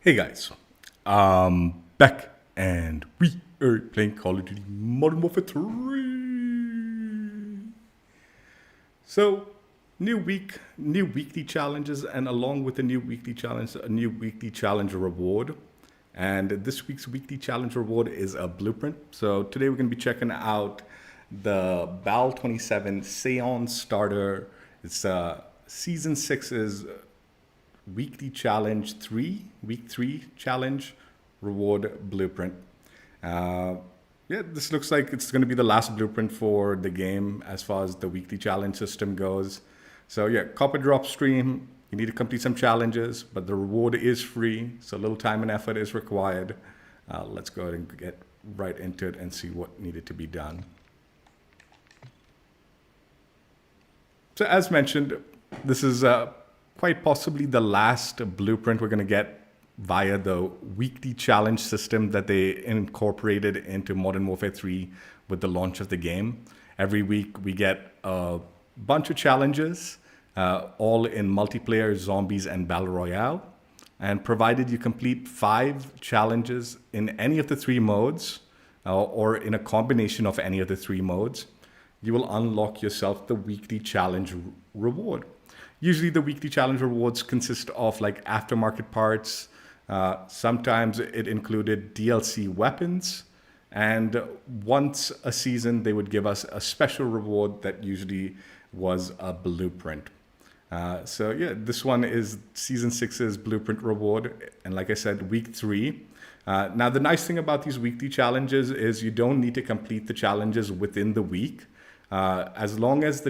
Hey guys, back and we are playing Call of Duty Modern Warfare 3. So, new week, new weekly challenges, and along with the new weekly challenge, a new weekly challenge reward. And this week's weekly challenge reward is a blueprint. So today we're going to be checking out the BAL-27 Seance Starter. It's Season 6's weekly challenge 3, week 3 challenge reward blueprint. Yeah, this looks like it's going to be the last blueprint for the game as far as the weekly challenge system goes. So yeah, copper drop stream. You need to complete some challenges, but the reward is free, so little time and effort is required. Let's go ahead and get right into it and see what needed to be done. So as mentioned, this is quite possibly the last blueprint we're going to get via the weekly challenge system that they incorporated into Modern Warfare 3 with the launch of the game. Every week we get a bunch of challenges, all in multiplayer, zombies, and battle royale. And provided you complete 5 challenges in any of the 3 modes, or in a combination of any of the 3 modes, you will unlock yourself the weekly challenge reward. Usually the weekly challenge rewards consist of like aftermarket parts. Sometimes it included DLC weapons. And once a season, they would give us a special reward that usually was a blueprint. So yeah, this one is Season 6's blueprint reward. And like I said, week 3. Now, the nice thing about these weekly challenges is you don't need to complete the challenges within the week. As long as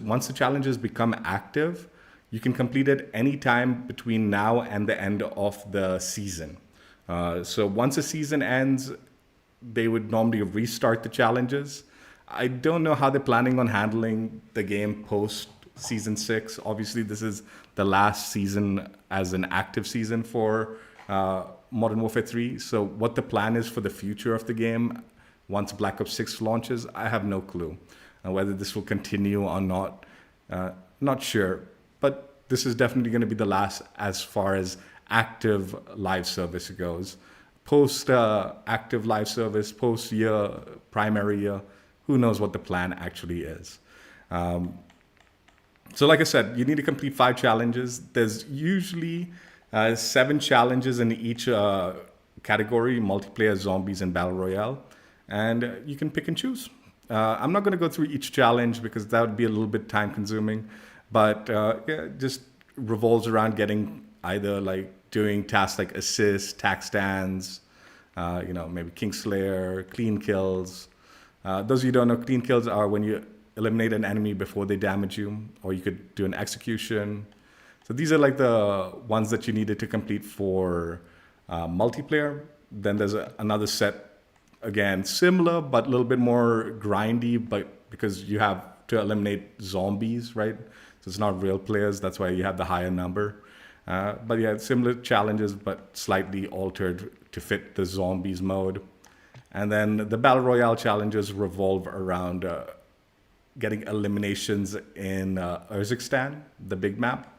once the challenges become active, you can complete it any time between now and the end of the season. So once a season ends, they would normally restart the challenges. I don't know how they're planning on handling the game post Season 6. Obviously, this is the last season as an active season for Modern Warfare 3. So what the plan is for the future of the game once Black Ops 6 launches, I have no clue. Whether this will continue or not, not sure. But this is definitely going to be the last as far as active live service goes. Post active live service, post year, primary year, who knows what the plan actually is. So like I said, you need to complete 5 challenges. There's usually 7 challenges in each category: multiplayer, zombies, and battle royale. And you can pick and choose. I'm not going to go through each challenge because that would be a little bit time consuming, but yeah, just revolves around getting either like doing tasks like assist, tac stands, maybe Kingslayer, clean kills. Those of you who don't know, clean kills are when you eliminate an enemy before they damage you, or you could do an execution. So these are like the ones that you needed to complete for multiplayer. Then there's another set. Again, similar, but a little bit more grindy, but because you have to eliminate zombies, right? So it's not real players. That's why you have the higher number. But yeah, similar challenges, but slightly altered to fit the zombies mode. And then the Battle Royale challenges revolve around getting eliminations in Urzikstan, the big map,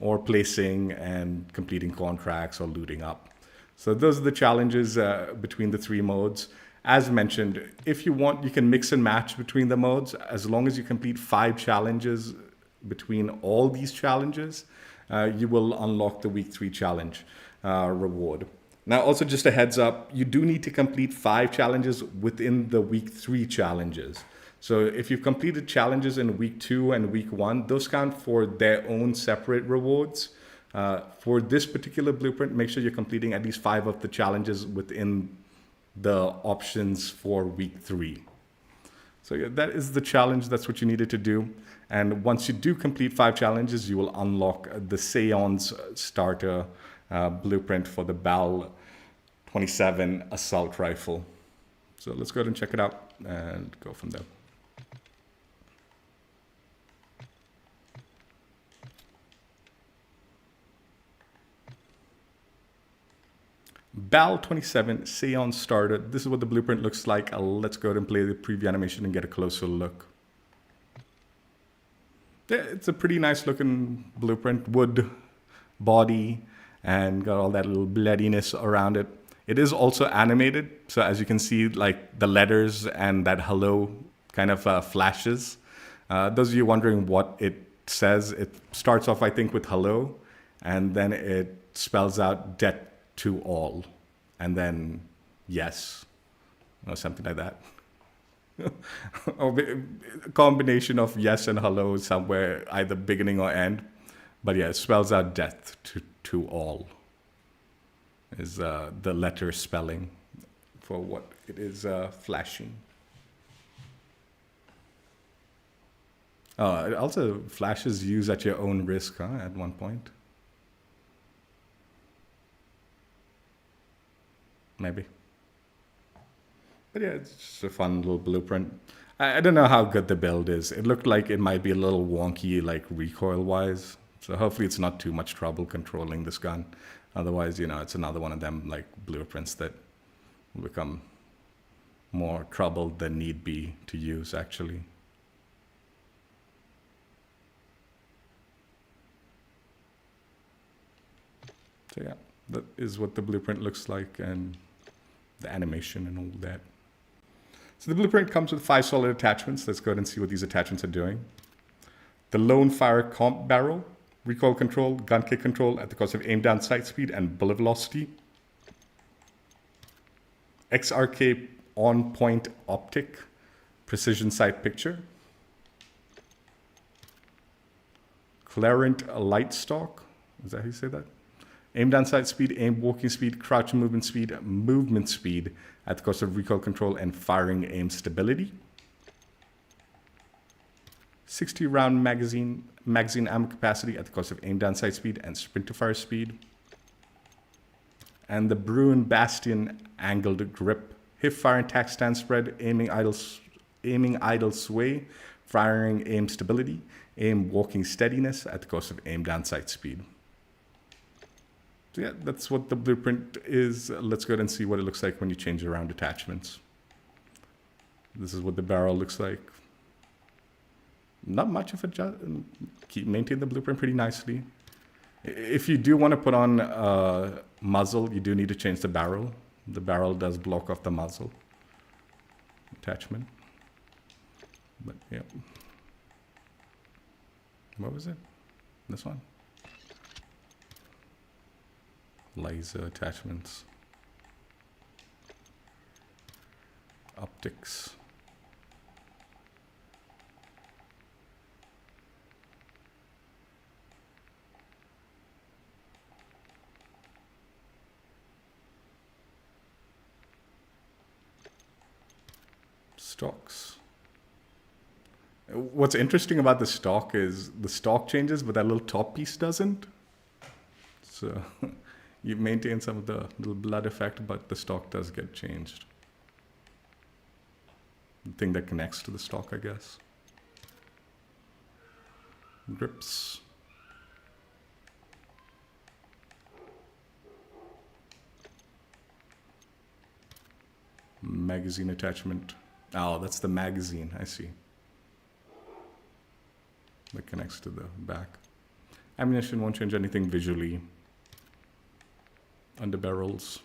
or placing and completing contracts or looting up. So those are the challenges between the 3 modes. As mentioned, if you want, you can mix and match between the modes. As long as you complete 5 challenges between all these challenges, you will unlock the week 3 challenge reward. Now, also just a heads up, you do need to complete 5 challenges within the week 3 challenges. So if you've completed challenges in week 2 and week 1, those count for their own separate rewards. For this particular blueprint, make sure you're completing at least 5 of the challenges within the options for week 3. So yeah, that is the challenge. That's what you needed to do. And once you do complete 5 challenges, you will unlock the Seance Starter blueprint for the BAL-27 assault rifle. So let's go ahead and check it out and go from there. BAL-27 Seance Starter. This is what the blueprint looks like. Let's go ahead and play the preview animation and get a closer look. Yeah, it's a pretty nice looking blueprint. Wood body, and got all that little bloodiness around it. It is also animated, so as you can see, like the letters and that hello kind of flashes. Those of you wondering what it says, it starts off, I think, with hello, and then it spells out death to all, and then yes, or something like that. Or a combination of yes and hello somewhere, either beginning or end. But yeah, it spells out death to all is the letter spelling for what it is flashing. It also flashes use at your own risk, huh, at one point. Maybe. But yeah, it's just a fun little blueprint. I don't know how good the build is. It looked like it might be a little wonky, like recoil-wise. So hopefully it's not too much trouble controlling this gun. Otherwise, it's another one of them like blueprints that will become more trouble than need be to use, actually. So yeah, that is what the blueprint looks like, and the animation and all that. So the blueprint comes with 5 solid attachments. Let's go ahead and see what these attachments are doing. The lone fire comp barrel, recoil control, gun kick control at the cost of aim down sight speed and bullet velocity. XRK on point optic, precision sight picture. Clarent light stock, is that how you say that? Aim down sight speed, aim walking speed, crouch movement speed at the cost of recoil control and firing aim stability. 60 round magazine ammo capacity at the cost of aim down sight speed and sprint to fire speed. And the Bruin Bastion angled grip, hip fire and tack stand spread, aiming idle sway, firing aim stability, aim walking steadiness at the cost of aim down sight speed. So yeah, that's what the blueprint is. Let's go ahead and see what it looks like when you change around attachments. This is what the barrel looks like. Not much of a maintain the blueprint pretty nicely. If you do want to put on a muzzle, you do need to change the barrel. The barrel does block off the muzzle attachment. But yeah. What was it? This one? Laser attachments. Optics. Stocks. What's interesting about the stock is the stock changes, but that little top piece doesn't. So you maintain some of the little blood effect, but the stock does get changed. The thing that connects to the stock, I guess. Grips. Magazine attachment. Oh, that's the magazine, I see. That connects to the back. Ammunition won't change anything visually. Under barrels.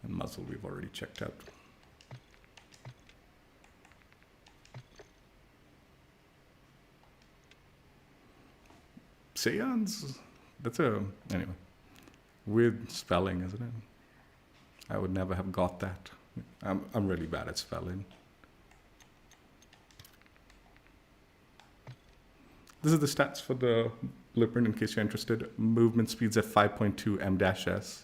And muzzle we've already checked out. Seance? That's anyway. Weird spelling, isn't it? I would never have got that. I'm really bad at spelling. This is the stats for the blueprint in case you're interested. Movement speeds at 5.2 m-s.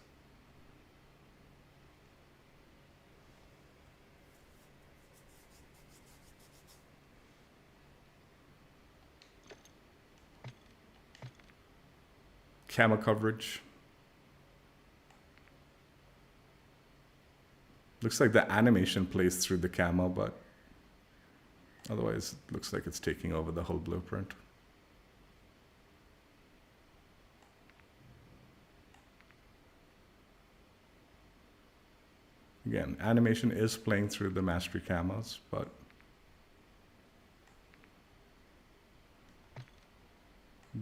Camo coverage. Looks like the animation plays through the camo, but otherwise it looks like it's taking over the whole blueprint. Again, animation is playing through the mastery camos, but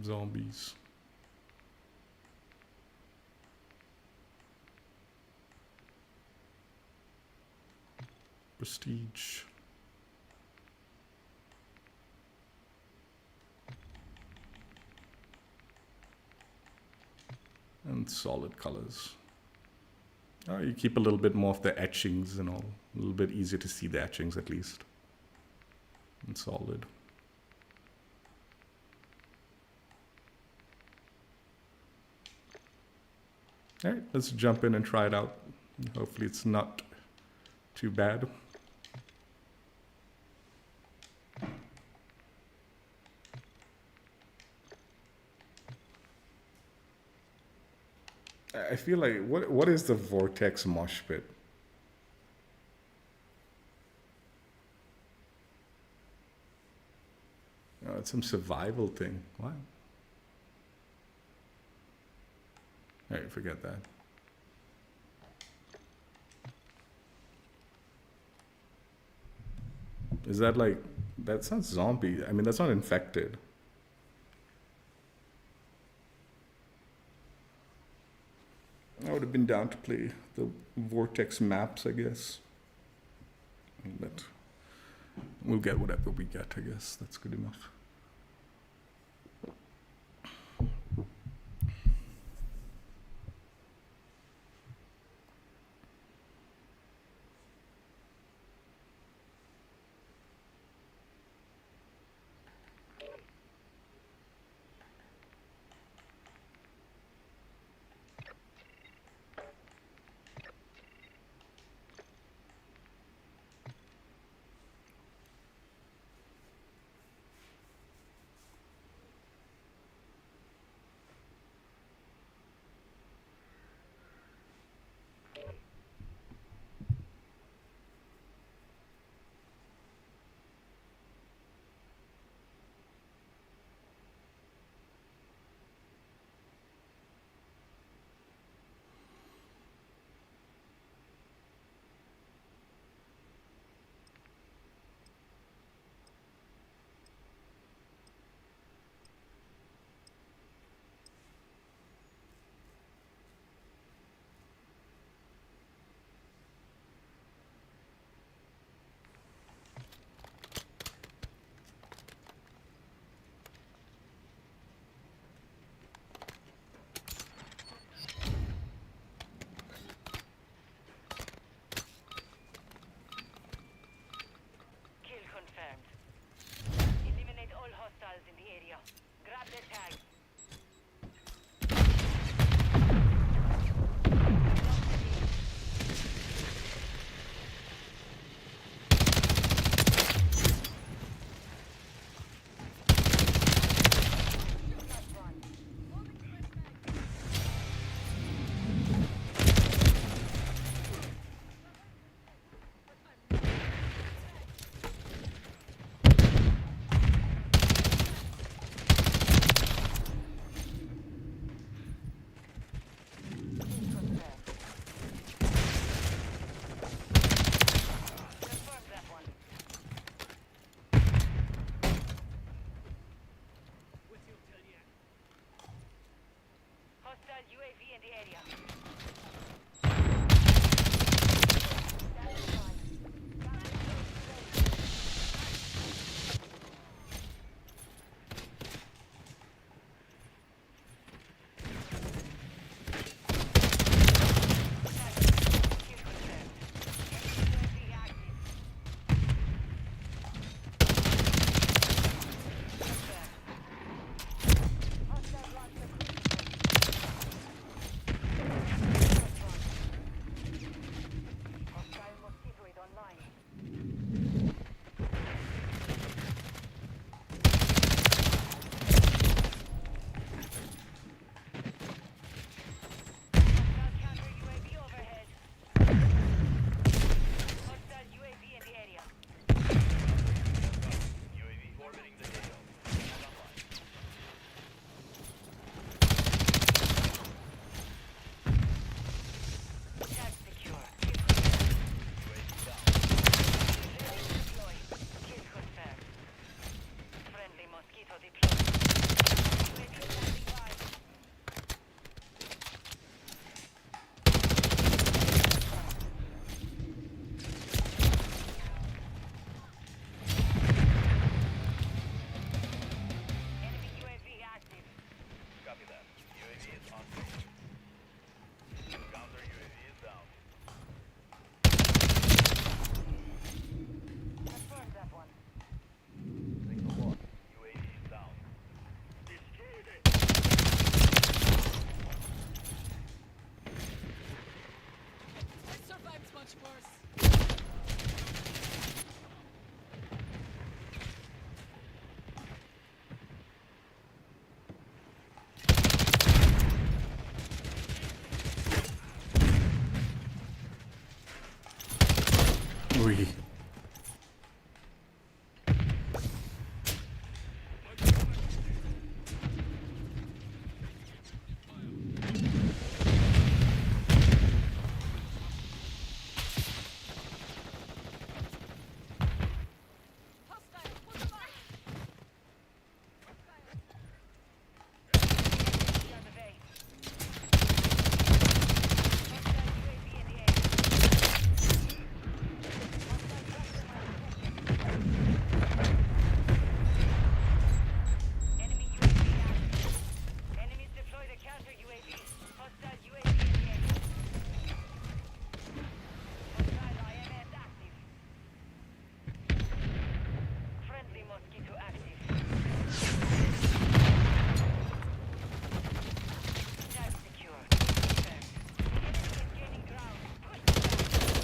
zombies. Prestige. And solid colors. You keep a little bit more of the etchings and all. A little bit easier to see the etchings at least. And solid. All right, let's jump in and try it out. Hopefully it's not too bad. I feel like, what is the Vortex mosh pit? Oh, it's some survival thing. What? Alright, forget that. Is that like, that's not zombie. I mean, that's not infected. I would have been down to play the Vortex maps, I guess. But we'll get whatever we get, I guess. That's good enough. Ui.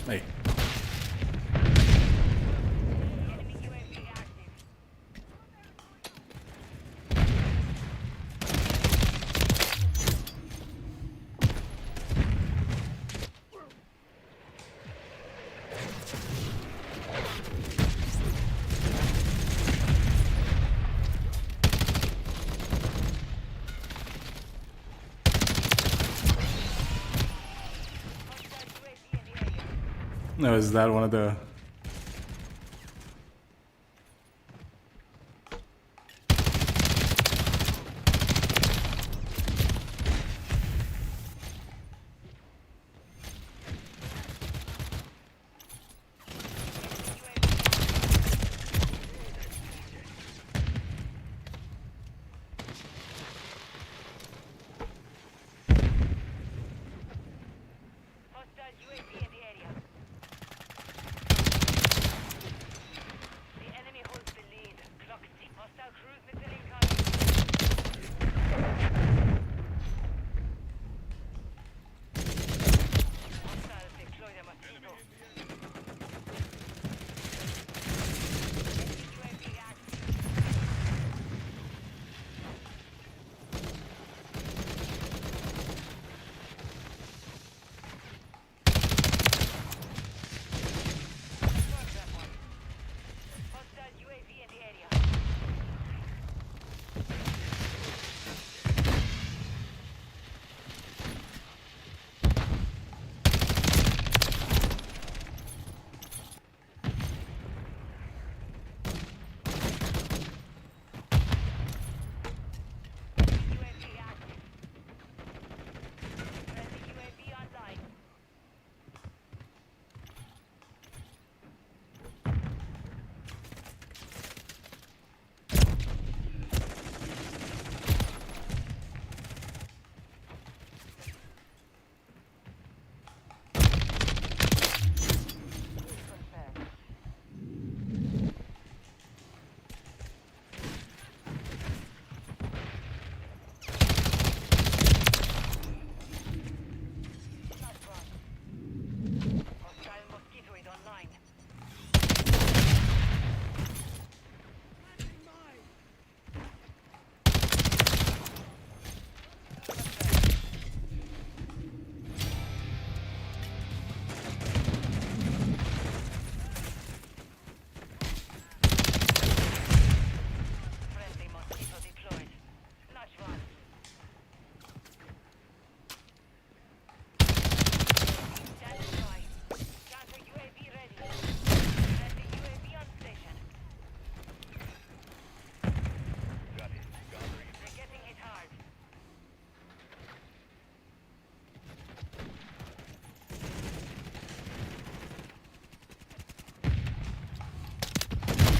Hey. No, is that one of the...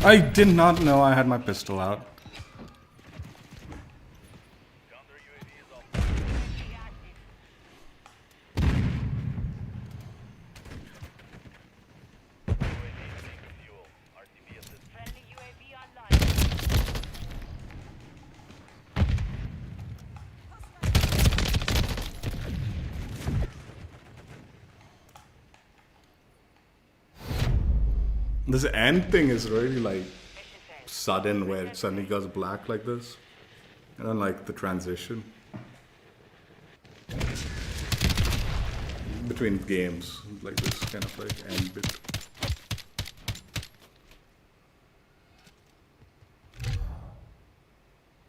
I did not know I had my pistol out. This end thing is really like sudden, where it suddenly goes black like this. I don't like the transition between games, like this kind of like end bit.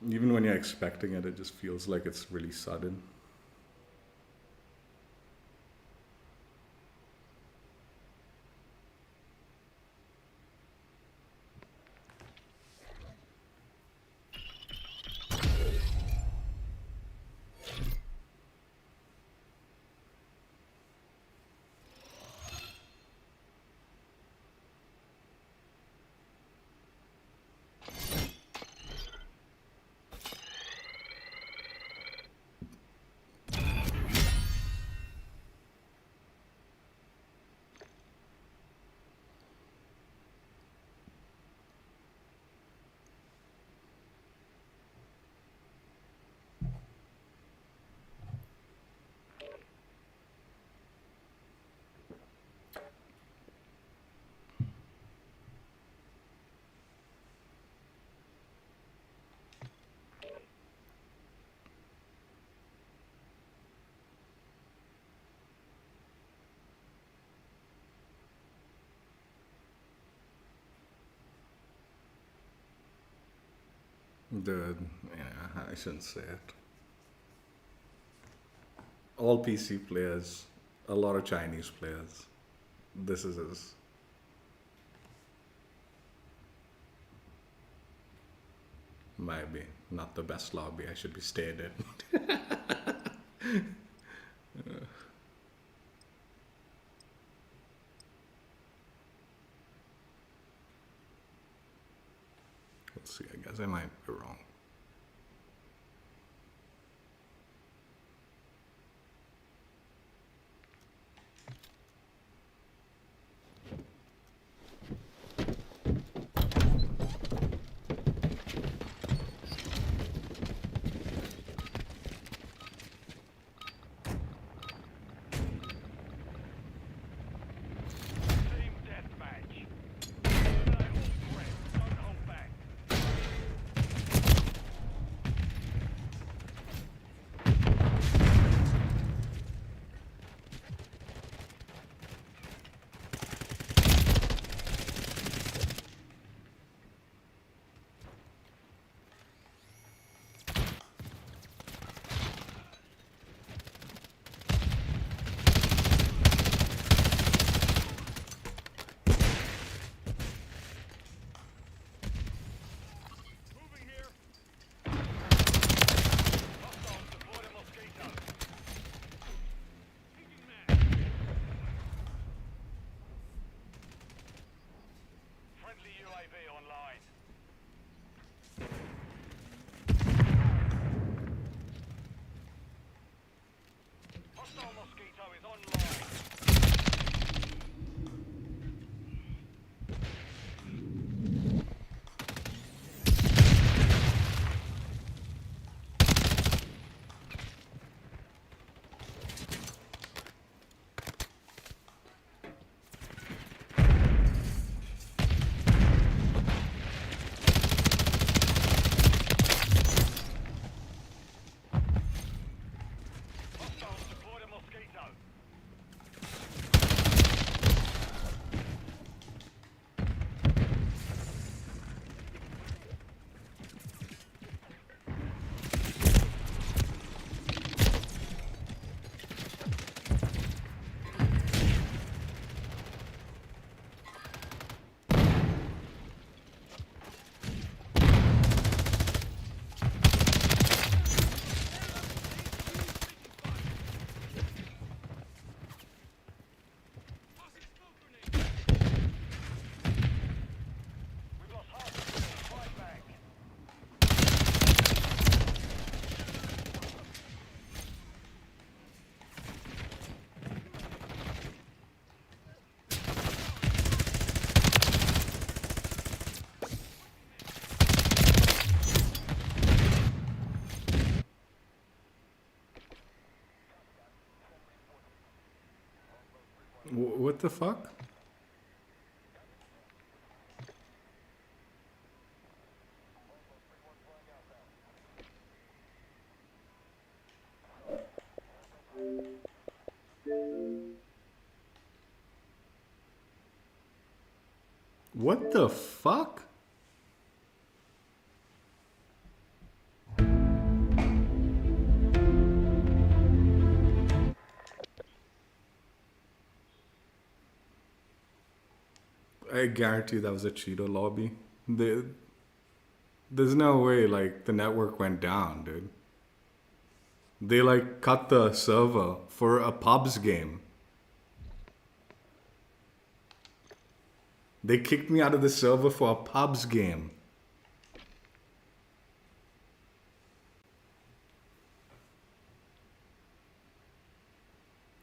Even when you're expecting it, it just feels like it's really sudden. Dude, yeah, I shouldn't say it. All PC players, a lot of Chinese players. This is his. Maybe not the best lobby. I should be stayed in. Let's see. I guess I might be wrong. Team Deathmatch. Eliminate all threats. Don't hold back. Moving here. Hostiles deployed a mosquito. Taking man. Friendly UAV online. Hostile mosquito is online. Hostiles deployed a mosquito. We've lost half the team. Fight back. What the fuck? What the fuck? I guarantee that was a Cheeto lobby. There's no way like the network went down, dude. They like cut the server for a pubs game. They kicked me out of the server for a pubs game.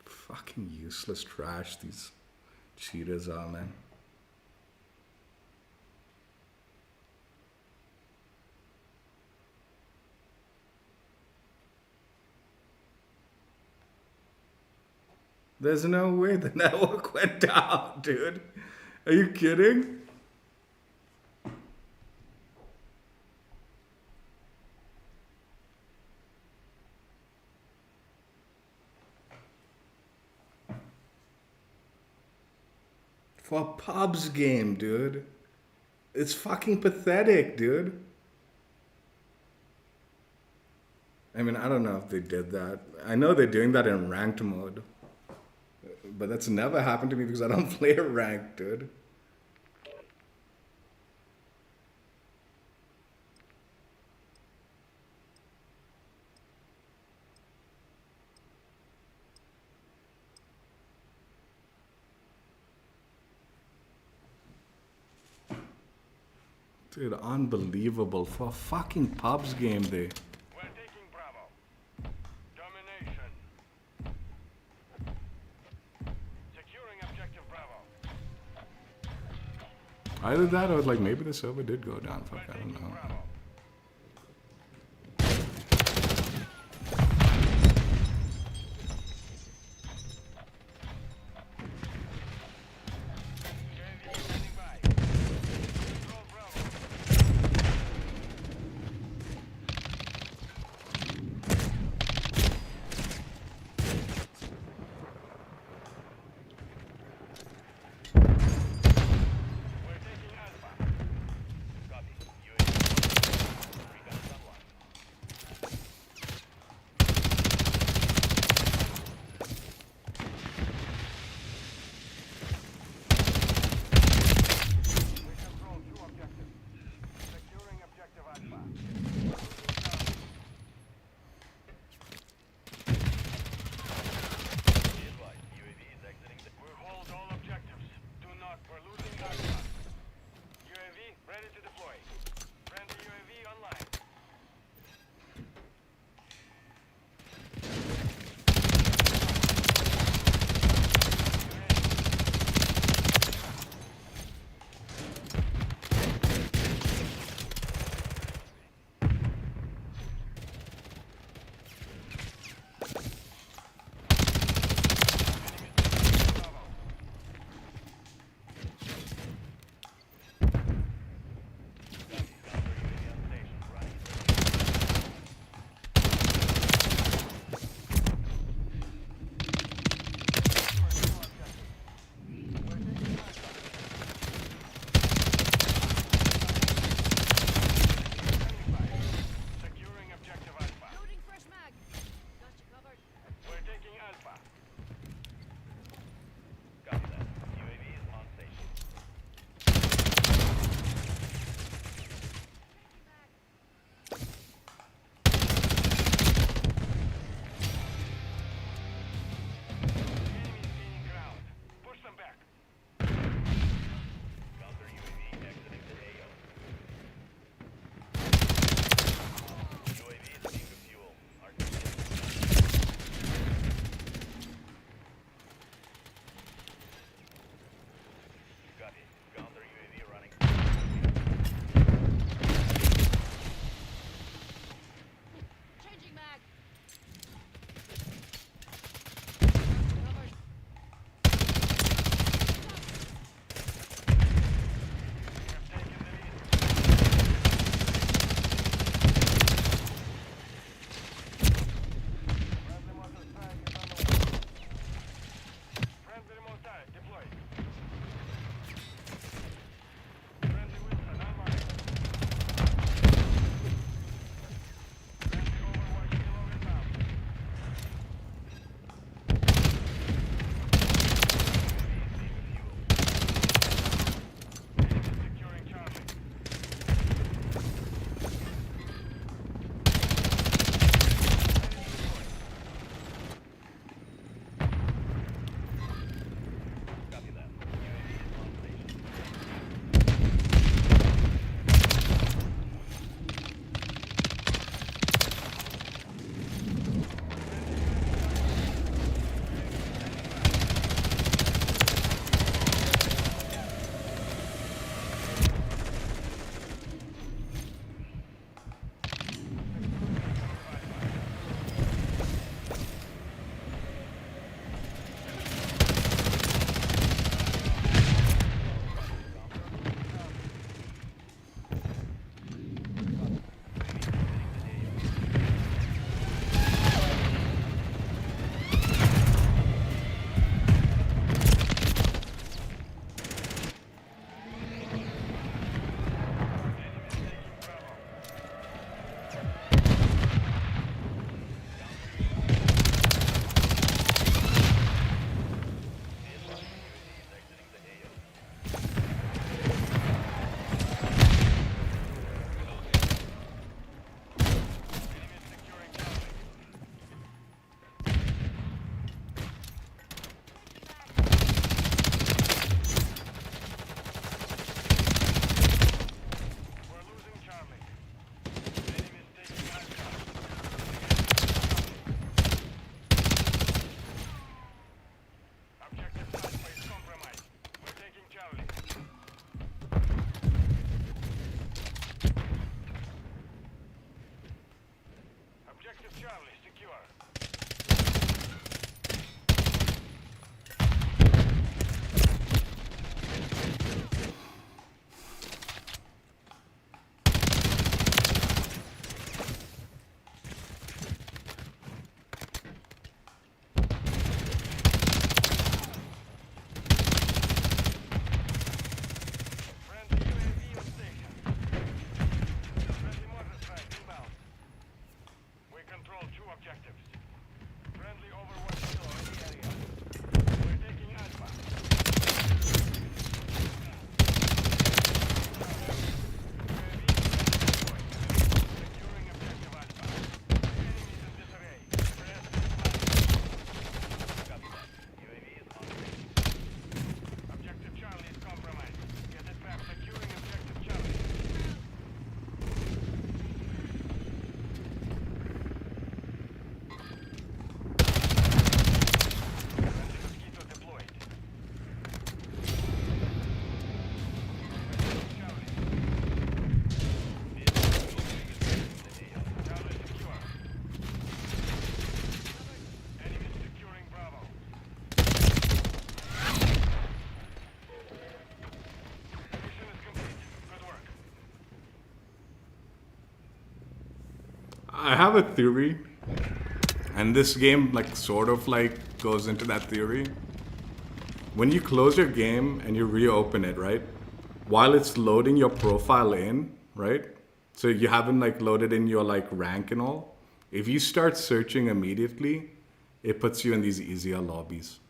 Fucking useless trash these cheaters are, man. There's no way the network went down, dude. Are you kidding? For a pubs game, dude. It's fucking pathetic, dude. I mean, I don't know if they did that. I know they're doing that in ranked mode. But that's never happened to me because I don't play ranked, dude. Dude, unbelievable. For a fucking pubs game, they... We're taking Bravo. Domination. Securing objective Bravo. Either that or like maybe the server did go down. Fuck, I don't know. Bravo. UAV standing by. Control Bravo. We're taking Alpha. Copy. UAV. I have a theory, and this game like sort of like goes into that theory. When you close your game and you reopen it, right? While it's loading your profile in, right? So you haven't like loaded in your like rank and all. If you start searching immediately, it puts you in these easier lobbies.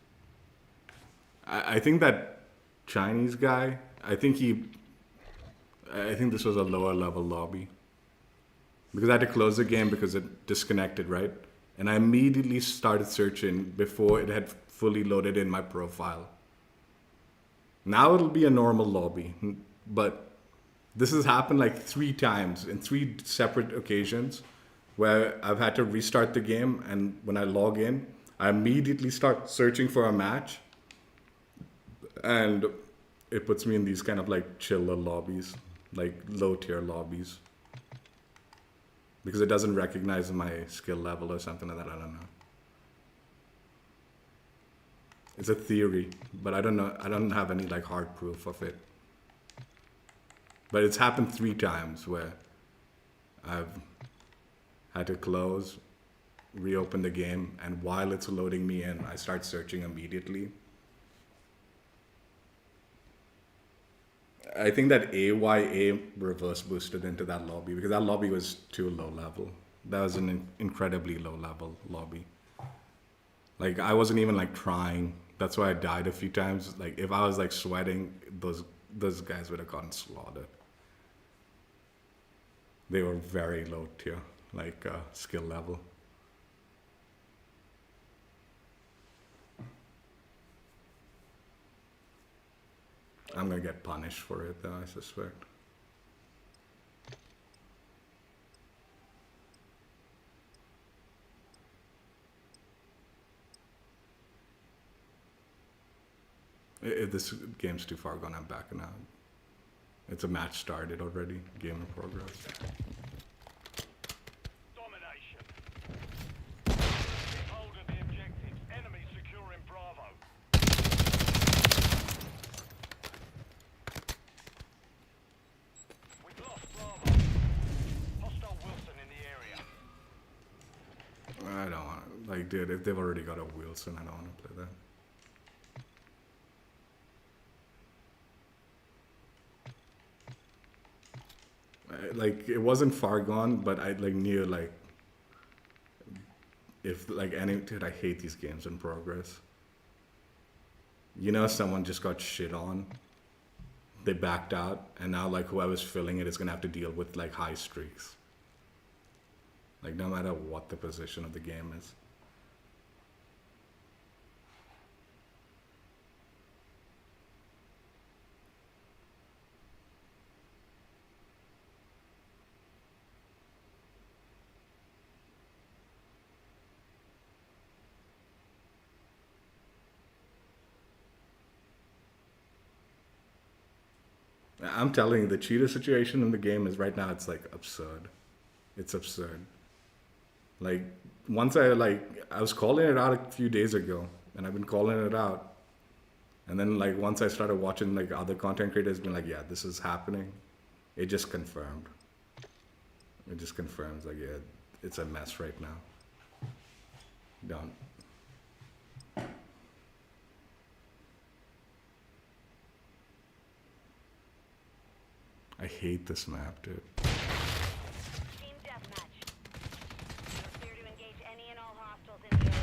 I think that Chinese guy, I think this was a lower level lobby. Because I had to close the game because it disconnected, right? And I immediately started searching before it had fully loaded in my profile. Now it'll be a normal lobby, but this has happened like 3 times in 3 separate occasions where I've had to restart the game, and when I log in, I immediately start searching for a match, and it puts me in these kind of like chiller lobbies, like low tier lobbies. Because it doesn't recognize my skill level or something like that, I don't know. It's a theory, but I don't know. I don't have any like hard proof of it. But it's happened 3 times where I've had to close, reopen the game, and while it's loading me in, I start searching immediately. I think that AYA reverse boosted into that lobby because that lobby was too low level. That was an incredibly low level lobby. Like I wasn't even like trying. That's why I died a few times. Like if I was like sweating, those guys would have gotten slaughtered. They were very low tier, like skill level. I'm gonna get punished for it though, I suspect. If this game's too far gone, I'm backing out. It's a match started already, game in progress. Domination. Keep hold of the objectives. Enemy securing Bravo. We've lost Bravo. Hostile Wilson in the area. I don't want to, like, dude, if they've already got a Wilson, I don't want to play that. Like, it wasn't far gone, but I, like, knew, like, if, like, any, dude, I hate these games in progress. You know, someone just got shit on. They backed out, and now, like, whoever's filling it is going to have to deal with, like, high streaks. Like, no matter what the position of the game is. I'm telling you, the cheater situation in the game is right now, it's like absurd. It's absurd. Like, once I was calling it out a few days ago, and I've been calling it out. And then, like, once I started watching, like, other content creators being like, yeah, this is happening, it just confirmed. It just confirms, like, yeah, it's a mess right now. Don't. I hate this map, dude. Team Deathmatch. You're clear to engage any and all hostiles in the area.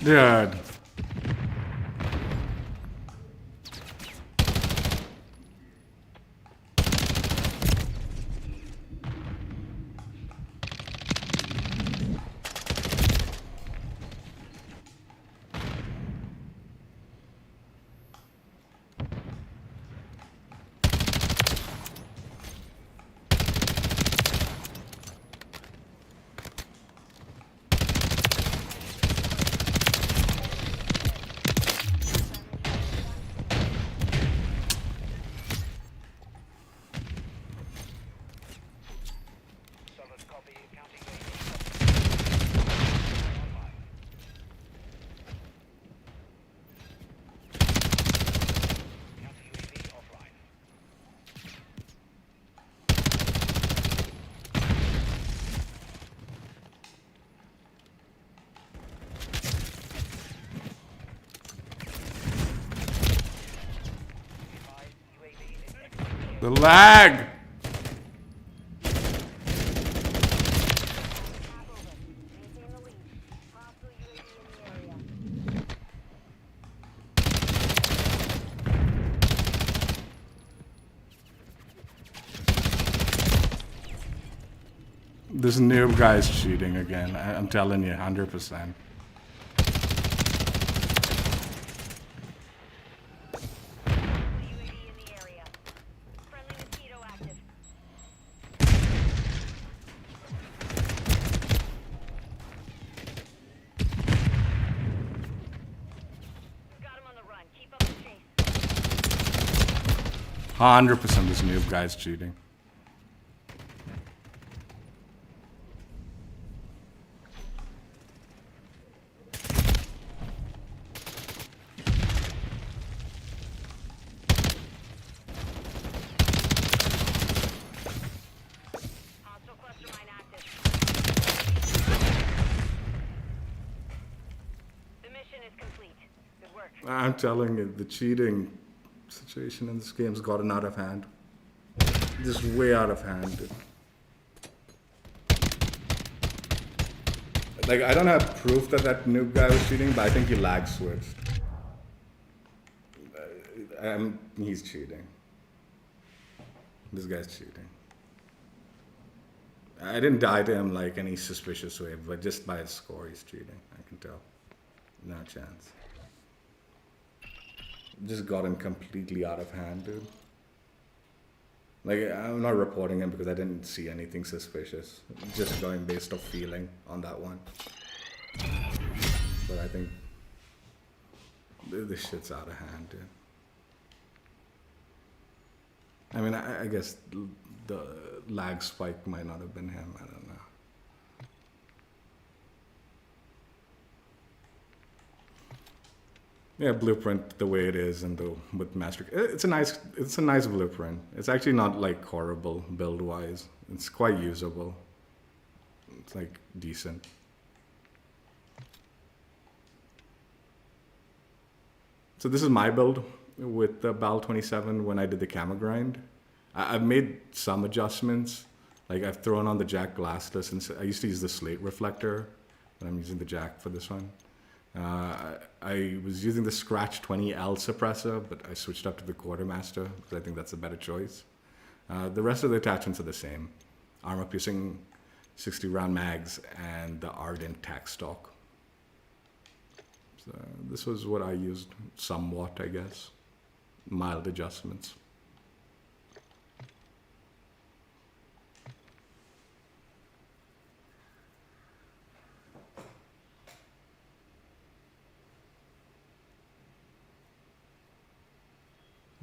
Dude. Solid copy. Counting UAV. Counter UAV offline. UAV is exiting The lag! Map over. Maintain the lead. Hostile UAV in the area. This noob guy's cheating again. I'm telling you, 100%. UAV in the area. Friendly mosquito active. Got him on the run. Keep up the chase. 100% this noob guy's cheating. Hostile cluster mine active. The mission is complete. Good work. I'm telling you, the cheating situation in this game's gotten out of hand. Just way out of hand, dude. Like, I don't have proof that that noob guy was cheating, but I think he lag switched. He's cheating. This guy's cheating. I didn't die to him like any suspicious way, but just by his score, he's cheating. I can tell. No chance. Just got him completely out of hand, dude. Like, I'm not reporting him because I didn't see anything suspicious. Just going based off feeling on that one. But I think this shit's out of hand, dude. I mean, I guess the lag spike might not have been him. I don't know. Yeah, blueprint the way it is and with master. It's a nice blueprint. It's actually not like horrible build wise. It's quite usable. It's like decent. So this is my build with the BAL-27 when I did the camo grind. I've made some adjustments. Like I've thrown on the jack glassless, and I used to use the slate reflector, but I'm using the jack for this one. I was using the Scratch 20L suppressor, but I switched up to the Quartermaster because I think that's a better choice. The rest of the attachments are the same. Armor piercing 60 round mags and the Ardent tack stock. So this was what I used somewhat, I guess. Mild adjustments.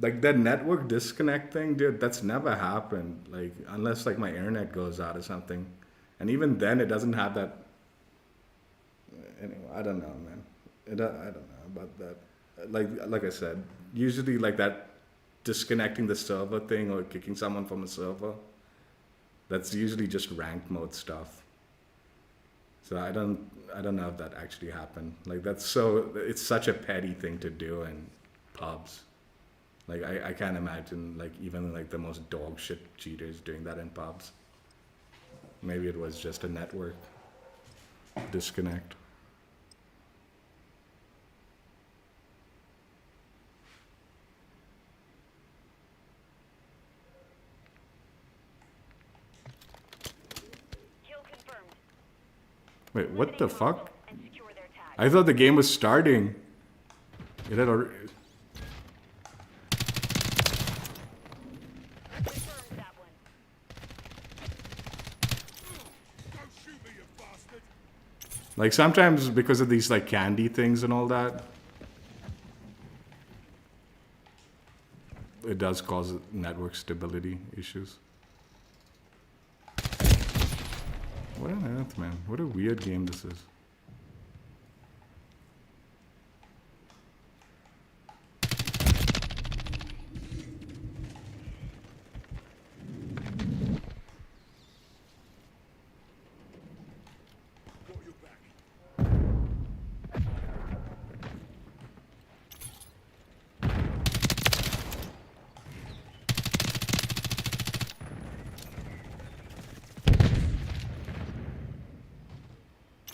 Like that network disconnect thing, dude, that's never happened. Like unless like my internet goes out or something. And even then it doesn't have that. Anyway, I don't know, man. I don't know about that. Like I said, usually like that disconnecting the server thing or kicking someone from a server, that's usually just ranked mode stuff. So I don't know if that actually happened. Like it's such a petty thing to do in pubs. Like I can't imagine like even like the most dog shit cheaters doing that in pubs. Maybe it was just a network disconnect. Wait, what the fuck? And secure their tag. I thought the game was starting. It had already... Confirmed that one. Like sometimes because of these like candy things and all that, it does cause network stability issues. What on earth, man? What a weird game this is.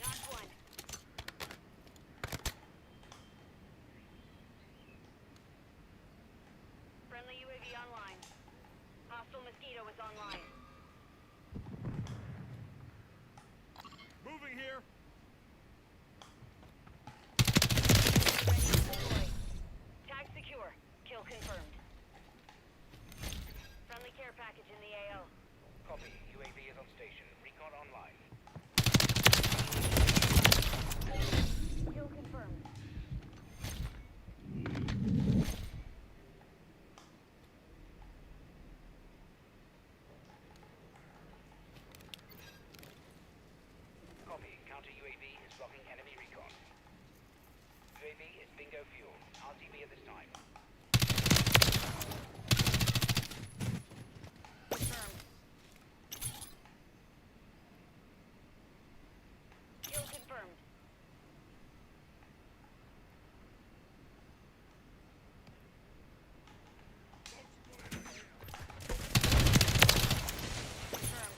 Knocked one. Friendly UAV online. Hostile mosquito is online. Moving here. Ready to deploy. Tag secure. Kill confirmed. Friendly care package in the AO. Copy. UAV is on station. Recon online. Kill confirmed. Copy. Counter UAV is blocking enemy recon. UAV is bingo fuel. RTB at this time. Confirmed. Kill confirmed. Confirmed.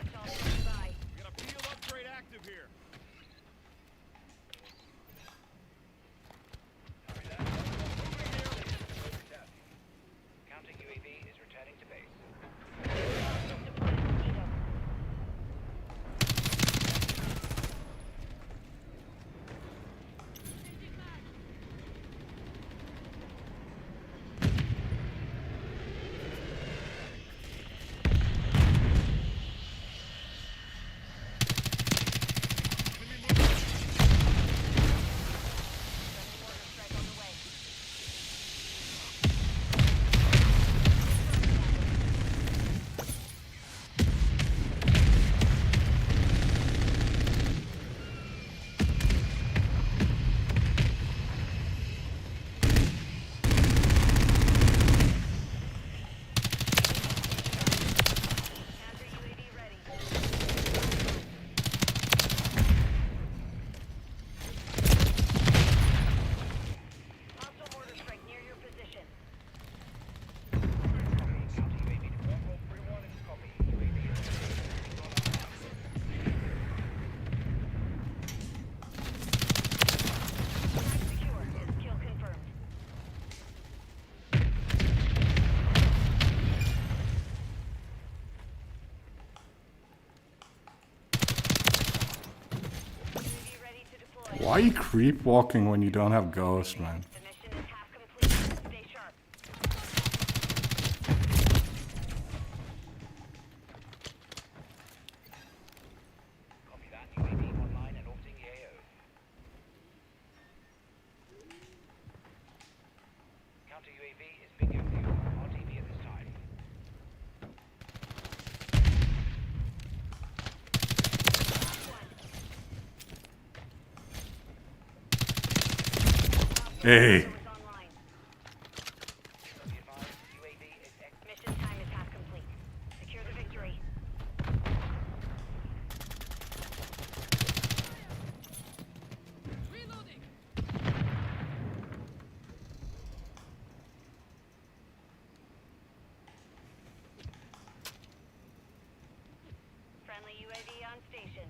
Assault standing by. We got a field upgrade active here. Counter UAV is returning to base. Deploy mosquito. Friendly mortar strike on the way. Counter UAV ready. Hostile mortar strike near your position. Counter UAV deployed. 31 is copy. UAV is Tag secure. Kill confirmed. UAV ready to deploy. Why are you creep walking when you don't have ghost, man? The mission is half complete. Stay sharp. copy that. UAV online and orbiting the AO. Counter UAV is bingo fuel. RTB at this time. Hey. Is online. Be advised, UAV is Mission time is half complete. Secure the victory. Friendly UAV on station.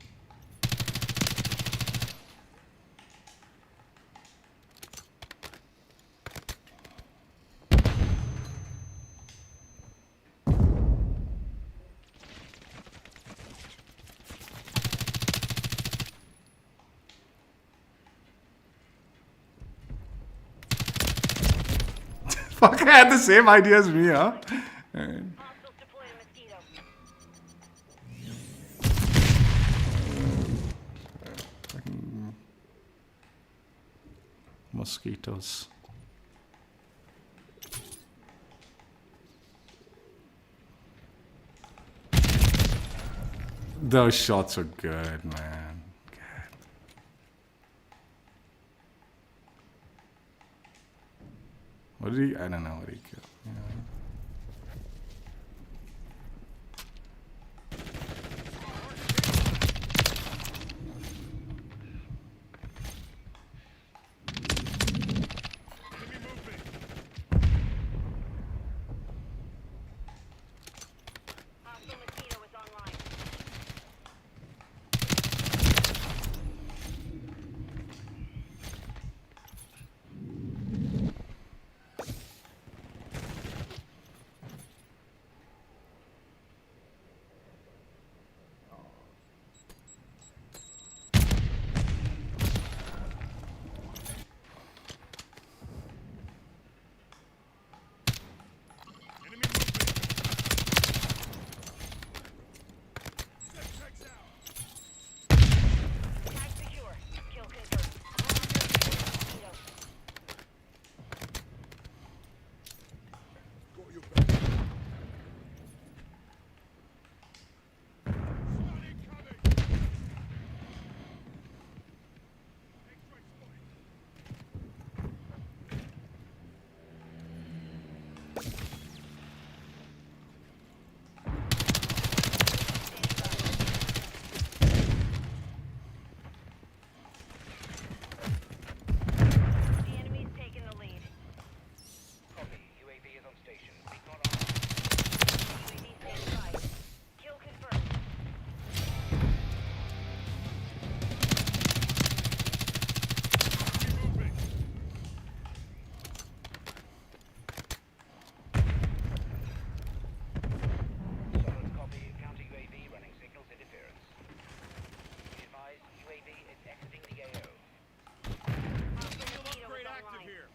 Fuck, I had the same idea as me, huh? Hostiles deployed a mosquito. Mosquitoes. Those shots are good, man. Good. What did he? I don't know what he killed. Yeah. Enemy movement. Hostile mosquito is online. Enemy movement. Set checks out. Tag secure. Kill confirmed. Mosquito. Got your back. Spot incoming. X-ray spotted. The enemy's taken the lead. Copy. UAV is on station. Recon on. UAV standing by. Kill confirmed. Enemy movement. Solid copy. Counter UAV running signals interference. Be advised, UAV is exiting the AO. Hostile Shield mosquito upgrade is active online. here.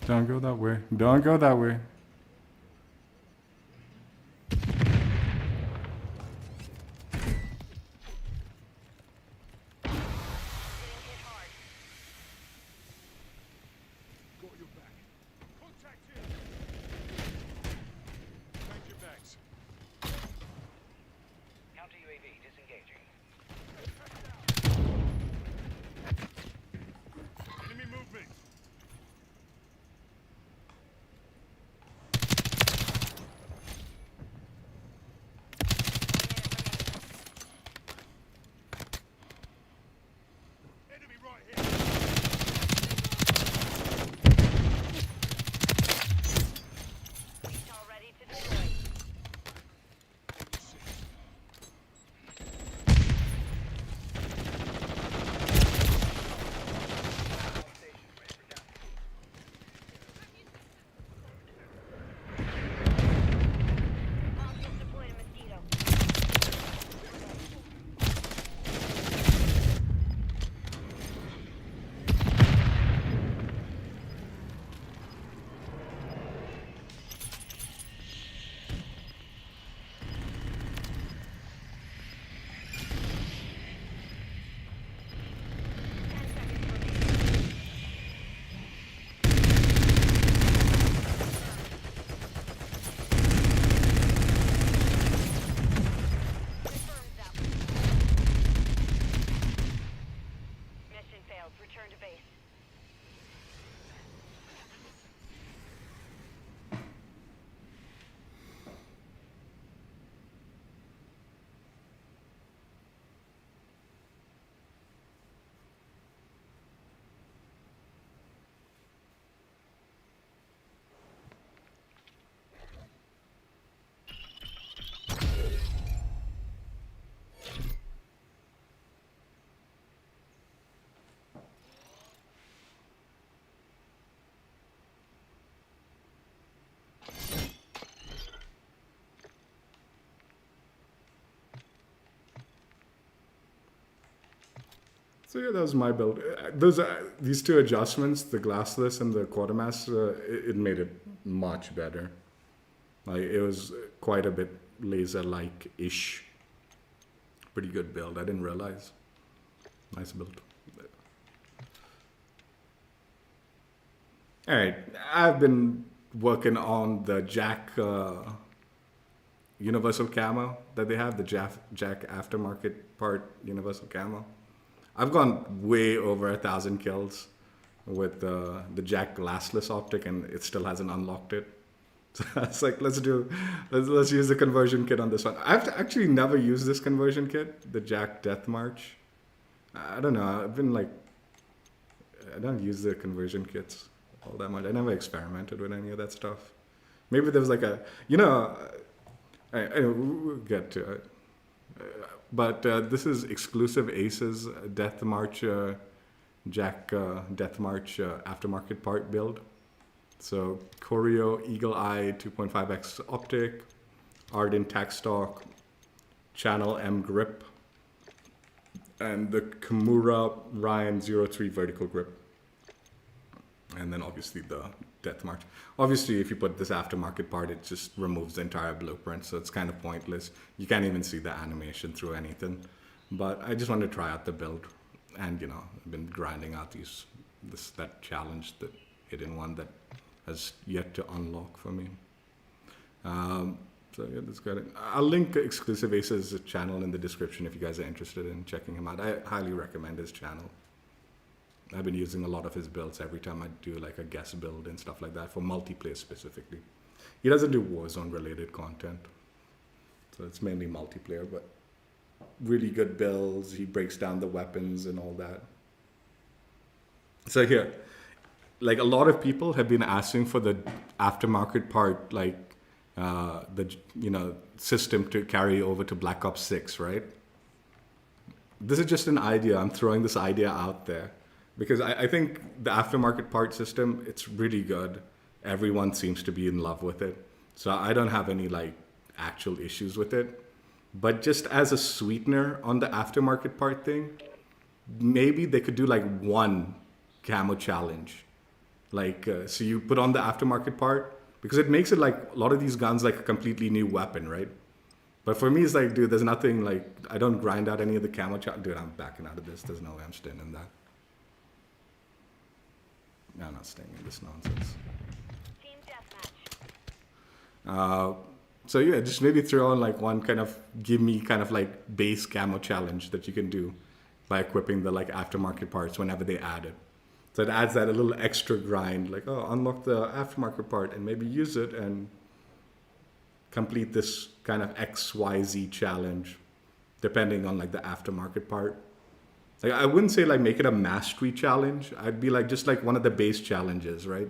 Don't go that way. Don't go that way. Getting hit hard. Got your back. Contact here. Change your backs. Counter UAV disengaging. Enemy movement. So yeah, that was my build. Those these two adjustments, the glassless and the quartermass, it made it much better. Like it was quite a bit laser-like ish. Pretty good build. I didn't realize. Nice build. All right, I've been working on the Jack universal camo that they have, the Jack aftermarket part universal camo. I've gone way over 1,000 kills with the Jack glassless optic, and it still hasn't unlocked it. So it's like, let's use the conversion kit on this one. I've actually never used this conversion kit, the Jack Deathmarch. I don't know. I've been like, I don't use the conversion kits all that much. I never experimented with any of that stuff. Maybe there was like a, we'll get to it. But this is TheXclusiveAce's Deathmarch, Jack Deathmarch aftermarket part build. So Choreo Eagle Eye 2.5x optic, Ardent tack stock, Channel M grip, and the Kimura Ryan 03 vertical grip. And then obviously the Deathmarch. Obviously, if you put this aftermarket part, it just removes the entire blueprint, so it's kind of pointless. You can't even see the animation through anything. But I just wanted to try out the build, and I've been grinding out that challenge, the hidden one that has yet to unlock for me. So yeah, that's good. I'll link TheXclusiveAce's channel in the description if you guys are interested in checking him out. I highly recommend his channel. I've been using a lot of his builds every time I do like a guest build and stuff like that for multiplayer specifically. He doesn't do Warzone related content, so it's mainly multiplayer, but really good builds. He breaks down the weapons and all that. So here, like a lot of people have been asking for the aftermarket part, like the system to carry over to Black Ops 6, right? This is just an idea. I'm throwing this idea out there. Because I think the aftermarket part system, it's really good. Everyone seems to be in love with it. So I don't have any like actual issues with it. But just as a sweetener on the aftermarket part thing, maybe they could do like one camo challenge. Like, so you put on the aftermarket part, because it makes it like a lot of these guns like a completely new weapon, right? But for me, it's like, dude, there's nothing like, I don't grind out any of the camo challenge. Dude, I'm backing out of this. There's no way I'm staying in that. No, I'm not staying in this nonsense. Team deathmatch. So yeah, just maybe throw on like one kind of, give me kind of like base camo challenge that you can do by equipping the like aftermarket parts whenever they add it. So it adds that a little extra grind, like, oh, unlock the aftermarket part and maybe use it and complete this kind of XYZ challenge, depending on like the aftermarket part. Like, I wouldn't say like make it a mastery challenge. I'd be like just like one of the base challenges, right?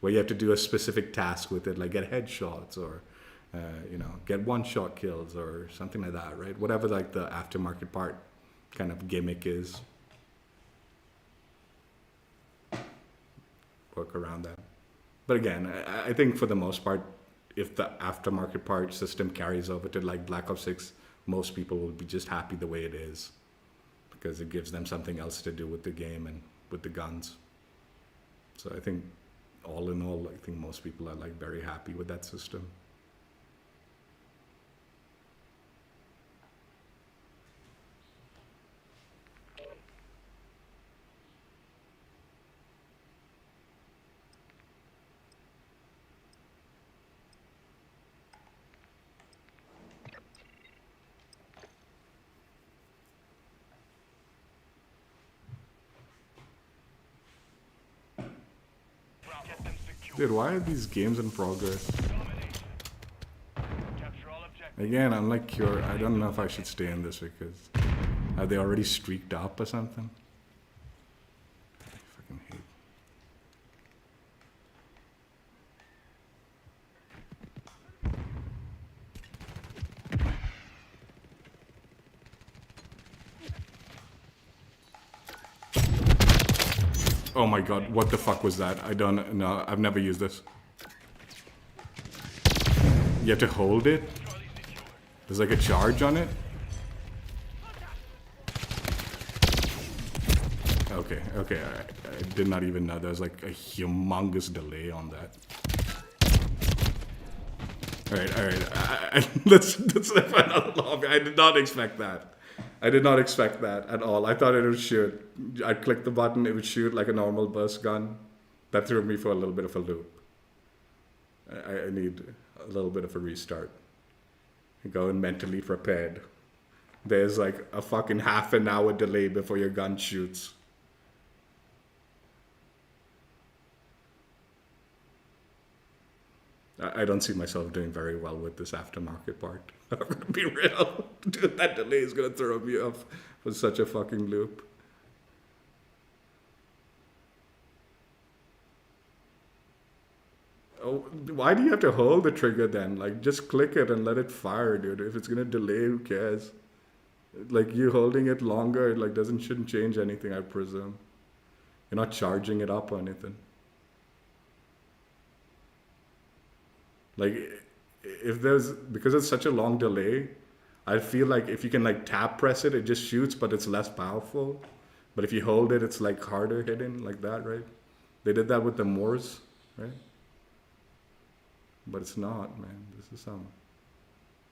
Where you have to do a specific task with it, like get headshots or get one-shot kills or something like that, right? Whatever like the aftermarket part kind of gimmick is. Work around that. But again, I think for the most part, if the aftermarket part system carries over to like Black Ops 6, most people will be just happy the way it is, because it gives them something else to do with the game and with the guns. So I think all in all, I think most people are like very happy with that system. Get them secure. Dude, why are these games in progress? Domination. Capture all objectives. Again, I'm like curious. I don't know if I should stay in this because have they already streaked up or something? I fucking hate. Oh my god, what the fuck was that? I don't know. I've never used this. You have to hold it? There's like a charge on it? okay. I did not even know there was like a humongous delay on that. All right. Let's have another lobby. I did not expect that. I did not expect that at all. I thought it would shoot. I'd click the button, it would shoot like a normal burst gun. That threw me for a little bit of a loop. I need a little bit of a restart. Go in mentally prepared. There's like a fucking half an hour delay before your gun shoots. I don't see myself doing very well with this aftermarket part. I'm gonna be real. Dude, that delay is gonna throw me off for such a fucking loop. Oh, why do you have to hold the trigger then? Like, just click it and let it fire, dude. If it's gonna delay, who cares? Like, you holding it longer, it like shouldn't change anything, I presume. You're not charging it up or anything. Like, if there's, because it's such a long delay, I feel like if you can like tap press it, it just shoots, but it's less powerful. But if you hold it, it's like harder hitting, like that, right? They did that with the Moors, right? But it's not, man. This is some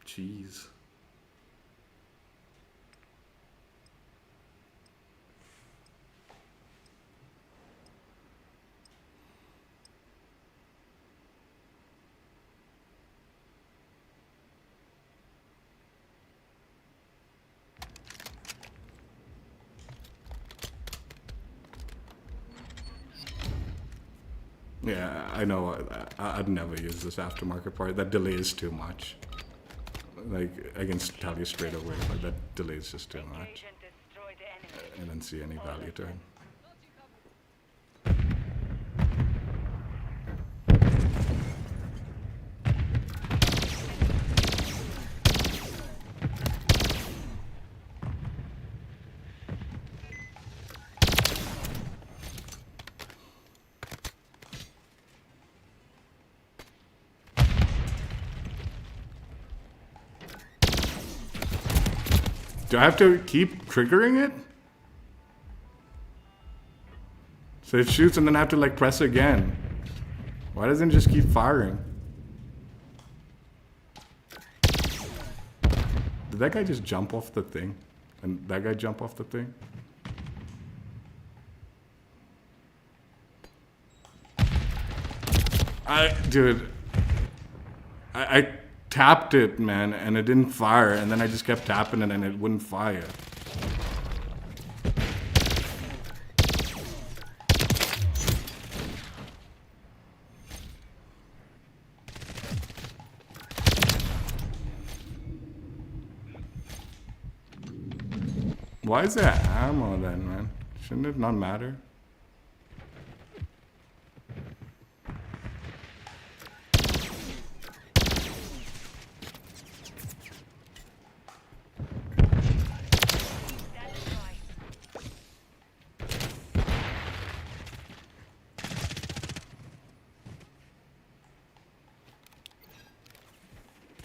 cheese. Yeah, I know. I'd never use this aftermarket part. That delay is too much. Like, I can tell you straight away, like, that delay is just too much. Engage and destroy the enemy. I didn't see any value to it. Do I have to keep triggering it? So it shoots and then I have to like press again. Why doesn't it just keep firing? Did that guy just jump off the thing? And that guy jump off the thing? Dude, I tapped it, man, and it didn't fire, and then I just kept tapping it and it wouldn't fire. Why is there ammo then, man? Shouldn't it not matter?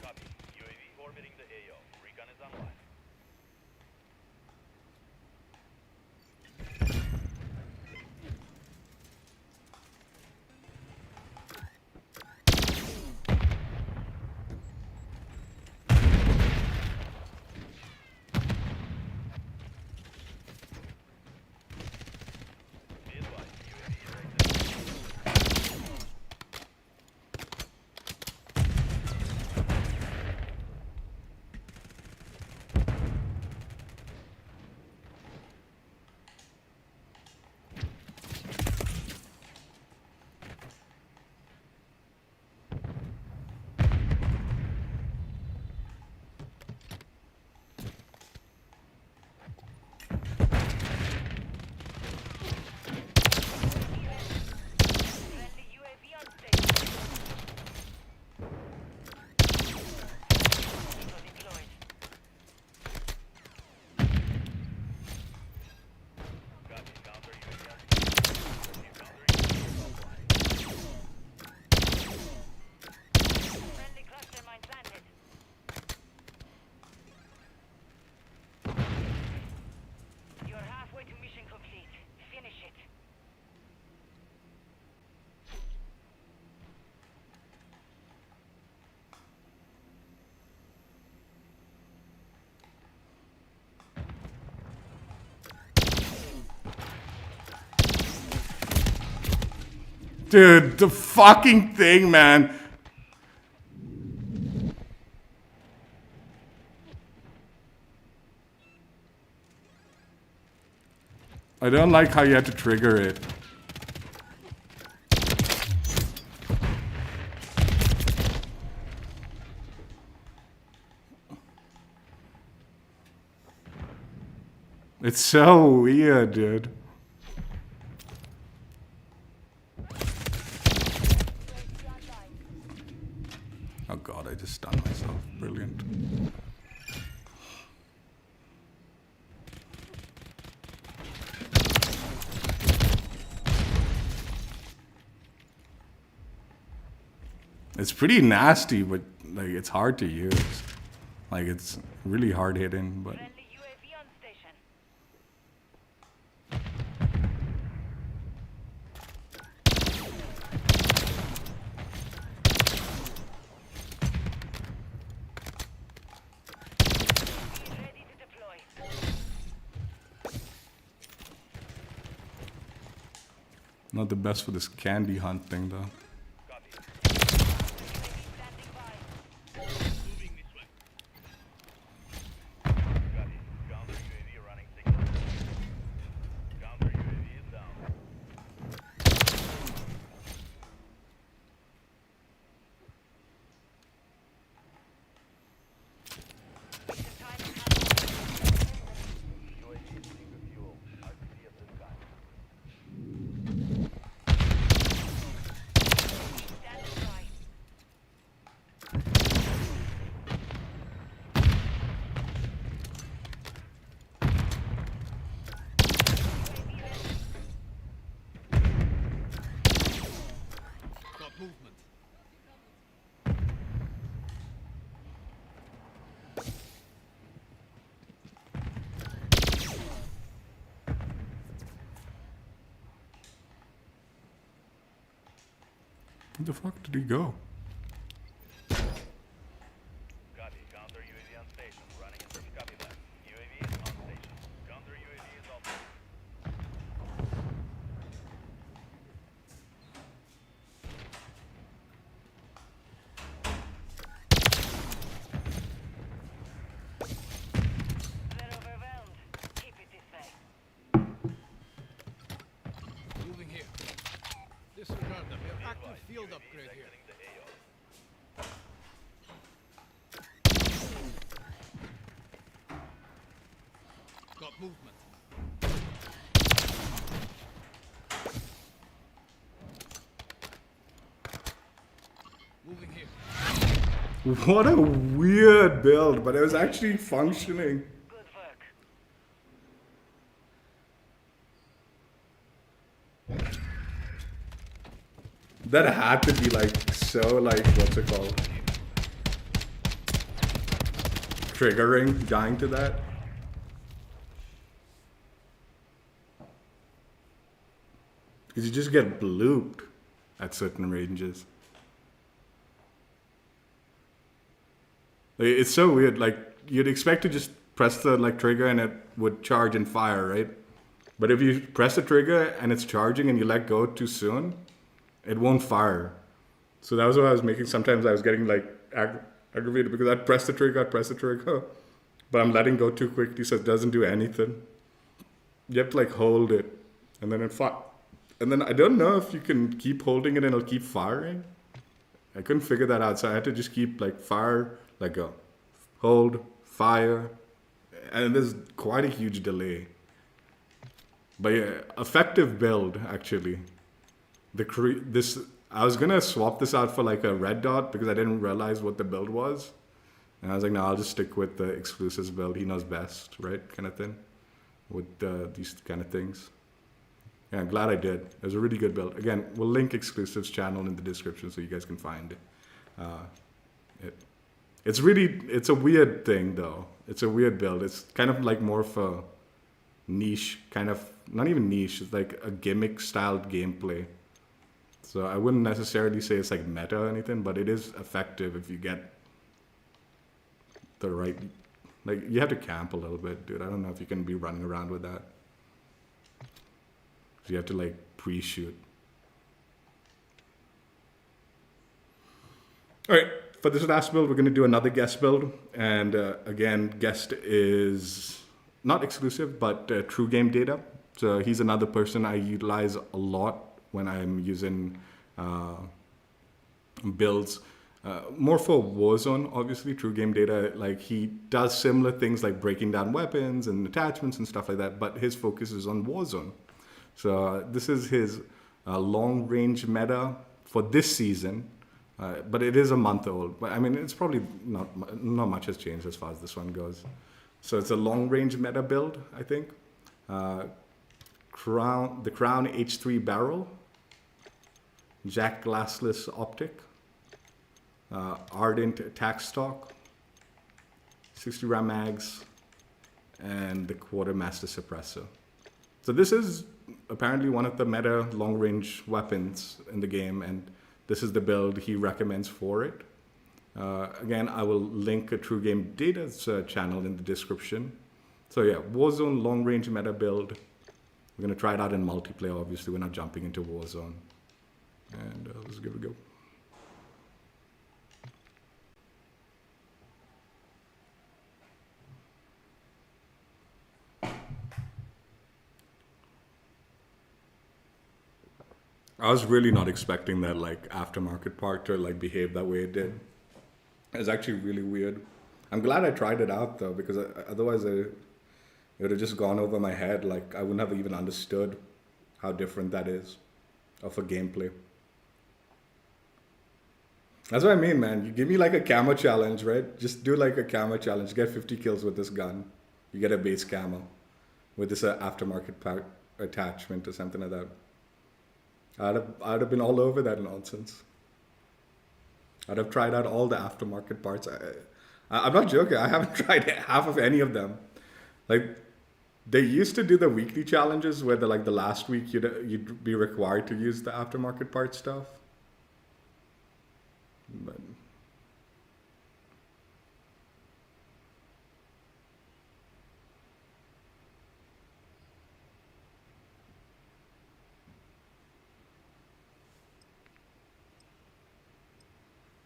Copy. UAV orbiting the AO. Recon is online. Dude, the fucking thing, man. I don't like how you have to trigger it. It's so weird, dude. Oh god, I just stunned myself. Brilliant. It's pretty nasty, but like it's hard to use. Like it's really hard hitting, but Friendly UAV on station. Ready to deploy. not the best for this candy hunt thing though. Standing by. Moving this way. Copy. Counter UAV running signal. Counter UAV is down. Mission time is UAV is single fuel. RTV at this time. standing by. Got movement. Where the fuck did he go? Copy. Counter UAV on station. Running in search. Copy that. UAV is on station. Counter UAV is on. They're overwhelmed. Keep it this way. Moving here. Disregard them. We have active field upgrade here. Exiting the AO. Got movement. Moving here. What a weird build, but it was actually functioning. Good work. That had to be like so like what's it called? Triggering, dying to that. Because you just get blooped at certain ranges. Like, it's so weird. Like you'd expect to just press the like trigger and it would charge and fire, right? But if you press the trigger and it's charging and you let go too soon, it won't fire. So that was what I was making. Sometimes I was getting like aggravated because I'd press the trigger, but I'm letting go too quickly, so it doesn't do anything. You have to like hold it, and then it fire. And then I don't know if you can keep holding it and it'll keep firing. I couldn't figure that out, so I had to just keep like fire, let go, hold, fire, and there's quite a huge delay. But yeah, effective build actually. This I was gonna swap this out for like a red dot because I didn't realize what the build was, and I was like, no, I'll just stick with the exclusives build. He knows best, right? Kind of thing, with these kind of things. Yeah, I'm glad I did. It was a really good build. Again, we'll link exclusives channel in the description so you guys can find it. It's a weird thing though. It's a weird build. It's kind of like more of a niche kind of, not even niche. It's like a gimmick styled gameplay. So I wouldn't necessarily say it's like meta or anything, but it is effective if you get the right, like you have to camp a little bit, dude. I don't know if you can be running around with that. You have to like pre-shoot. All right, for this last build, we're going to do another guest build. And again, guest is not exclusive, but TrueGameData. So he's another person I utilize a lot when I'm using builds. More for Warzone, obviously. TrueGameData, like he does similar things like breaking down weapons and attachments and stuff like that, but his focus is on Warzone. So this is his long-range meta for this season. But it is a month old. But I mean, it's probably not much has changed as far as this one goes. So it's a long range meta build, I think. The Crown H3 barrel, Jack glassless optic, Ardent attack stock, 60 round mags, and the Quartermaster suppressor. So this is apparently one of the meta long range weapons in the game, and this is the build he recommends for it. Again, I will link a TrueGameData's channel in the description. So yeah, Warzone long range meta build. We're gonna try it out in multiplayer. Obviously, we're not jumping into Warzone. And let's give it a go. I was really not expecting that like aftermarket part to like behave that way it did. It was actually really weird. I'm glad I tried it out though, because otherwise it would have just gone over my head. Like I wouldn't have even understood how different that is of a gameplay. That's what I mean, man. You give me like a camo challenge, right? Just do like a camo challenge. Get 50 kills with this gun. You get a base camo with this aftermarket part attachment or something like that. I'd have been all over that nonsense. I'd have tried out all the aftermarket parts. I'm not joking. I haven't tried half of any of them. Like, they used to do the weekly challenges where the last week you'd be required to use the aftermarket part stuff. But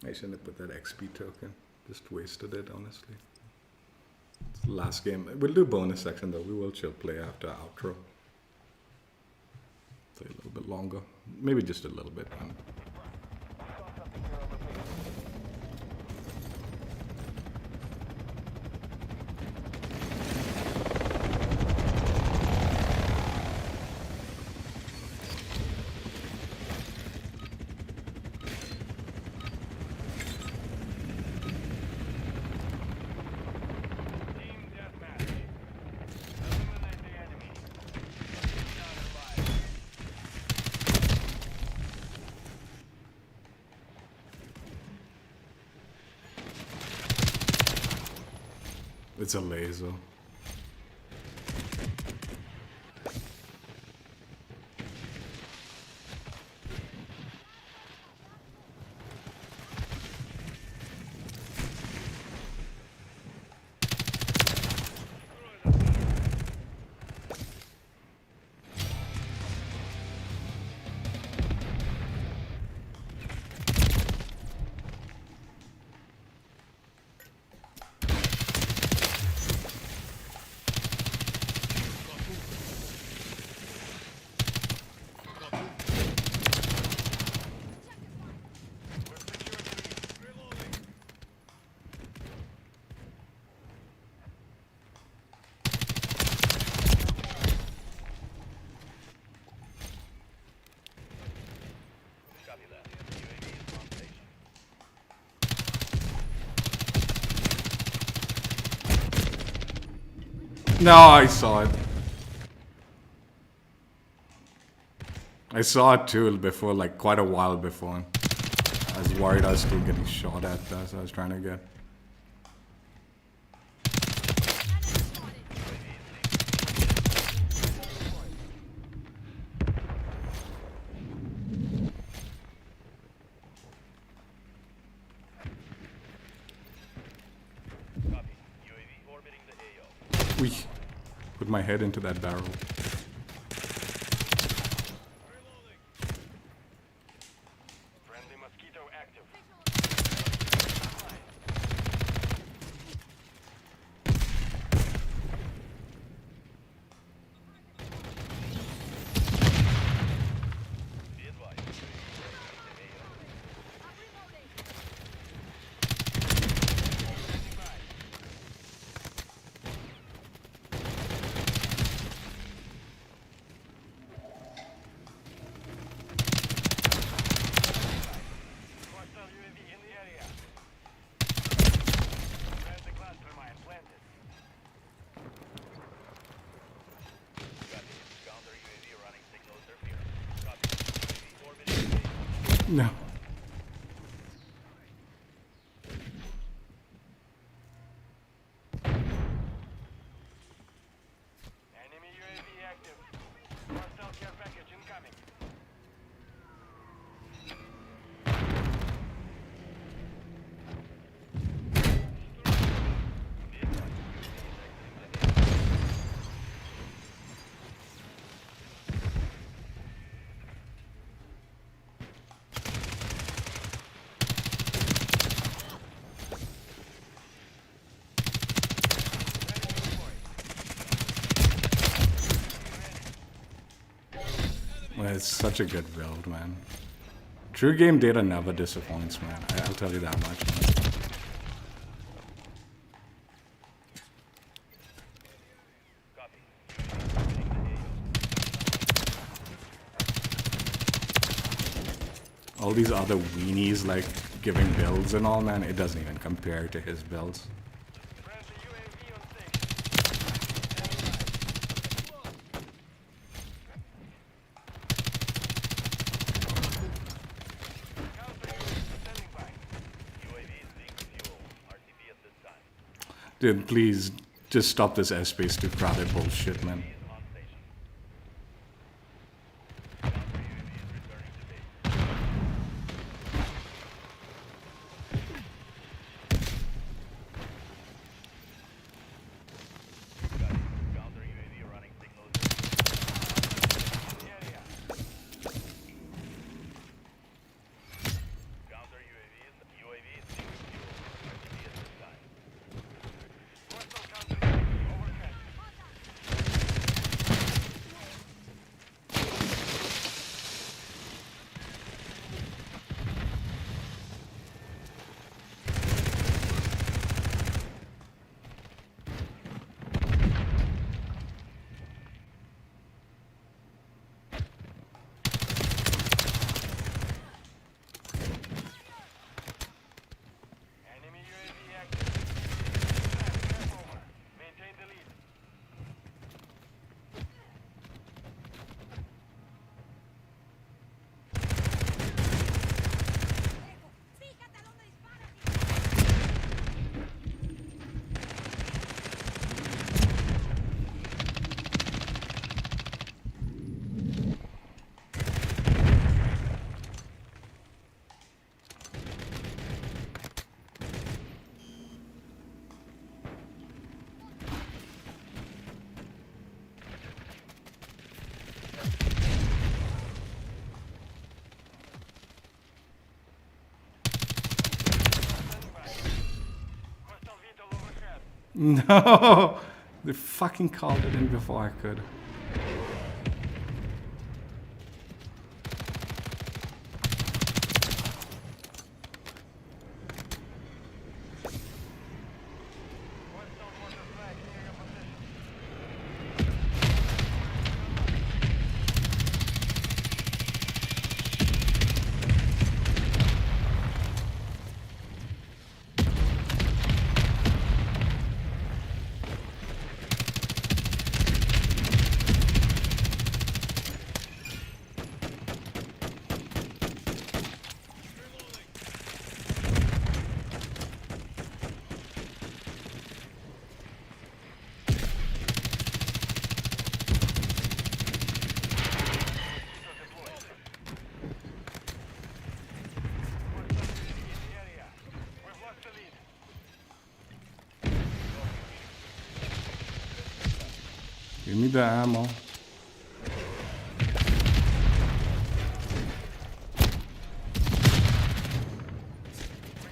I shouldn't have put that XP token. Just wasted it, honestly. It's the last game. We'll do bonus section though. We will chill play after outro. Play a little bit longer. Maybe just a little bit. Team Deathmatch. Eliminate the enemy. Not alive. It's a laser. Copy that. UAV is on station. No, I saw it. I saw it too before, like quite a while before. I was worried I was still getting shot at. That's what I was trying to get. Copy. UAV orbiting the AO. We put my head into that barrel. Friendly mosquito active. No. Enemy UAV active. Hostile care package incoming. Well, it's such a good build, man. TrueGameData never disappoints, man. I'll tell you that much. Man. All these other weenies like giving builds and all, man, it doesn't even compare to his builds. Friendly UAV on station. Counter UAV standing by. UAV is being fueled. RTB at this time. Dude, please just stop this airspace to crowded bullshit, man. Is on station. Counter UAV is returning to base. Got it. Counter UAV running signals. Area. Counter UAV is being fueled. RTB at this time. Hostile counter UAV overhead. Enemy UAV active. Step over. Maintain the lead. Fíjate a dónde disparas. Hostile vehicle overhead. No! They fucking called it in before I could. Hostile mortar flag near your position. Area. We've lost the lead. Give me the ammo. We're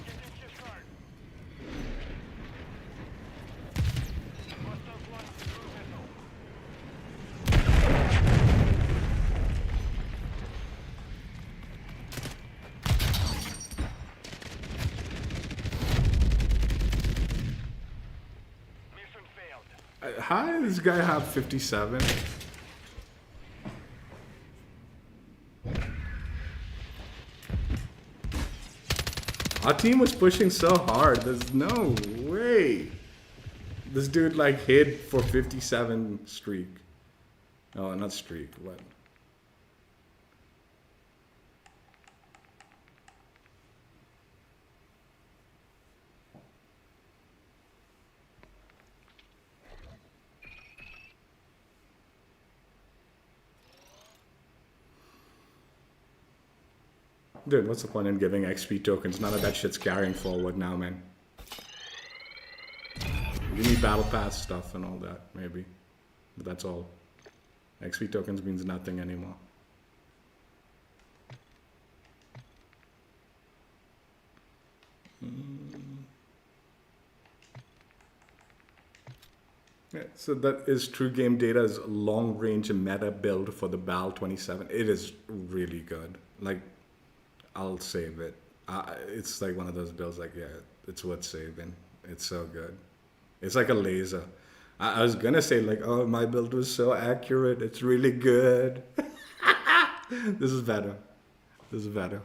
getting hit hard. Hostiles launched cruise missile. Mission failed. How does this guy have 57? Our team was pushing so hard. There's no way. This dude like hid for 57 streak. No, not streak. What? Dude, what's the point in giving XP tokens? None of that shit's carrying forward now, man. You need battle pass stuff and all that, maybe. But that's all. XP tokens means nothing anymore. Yeah, so that is TrueGameData's long-range meta build for the BAL-27. It is really good. Like, I'll save it. It's like one of those builds like, yeah, it's worth saving. It's so good. It's like a laser. I was gonna say like, oh, my build was so accurate. It's really good. This is better. This is better.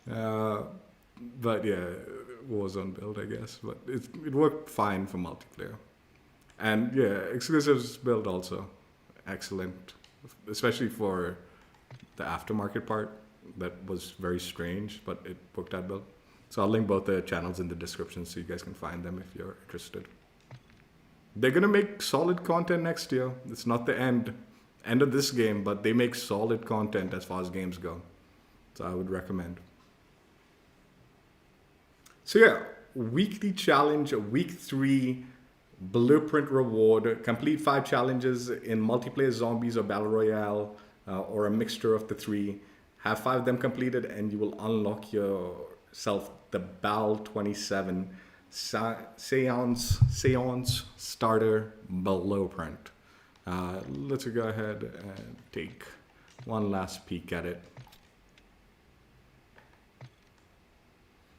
But yeah, Warzone build, I guess. But it worked fine for multiplayer. And yeah, Exclusive's build also excellent, especially for the aftermarket part. That was very strange, but it worked out build. So I'll link both the channels in the description so you guys can find them if you're interested. They're gonna make solid content next year. It's not the end of this game, but they make solid content as far as games go. So I would recommend. So yeah, weekly challenge, week 3, blueprint reward. Complete 5 challenges in multiplayer zombies or battle royale, or a mixture of the 3. Have 5 of them completed and you will unlock yourself the BAL-27 Seance Starter blueprint. Let's go ahead and take one last peek at it.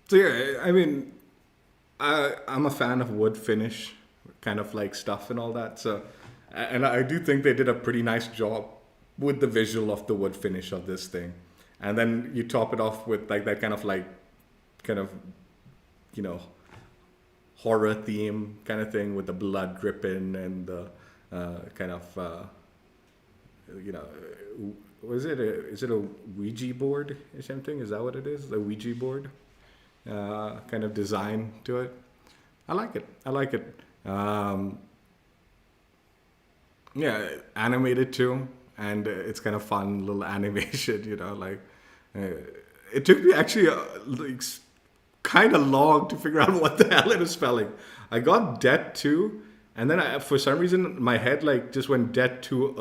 So yeah, I mean, I'm a fan of wood finish, kind of like stuff and all that. So, and I do think they did a pretty nice job with the visual of the wood finish of this thing. And then you top it off with like that kind of, you know, horror theme kind of thing with the blood dripping and the you know, is it a Ouija board or something? Is that what it is? The Ouija board kind of design to it. I like it. I like it. Yeah, animated too, and it's kind of fun little animation. You know, like it took me actually like kind of long to figure out what the hell it was spelling. I got det 2, and then for some reason my head like just went det 2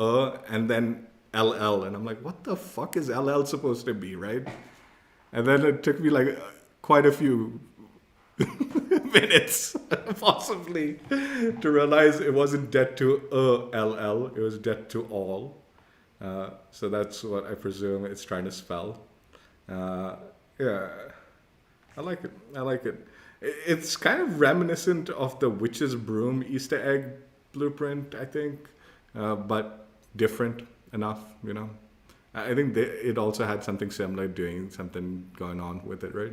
and then LL, and I'm like, what the fuck is LL supposed to be, right? And then it took me like quite a few minutes possibly to realize it wasn't det to LL, it was det to all. So that's what I presume it's trying to spell. Yeah, I like it. I like it. It's kind of reminiscent of the Witch's Broom Easter egg blueprint, I think, but different enough, you know. I think it also had something similar, doing something going on with it, right?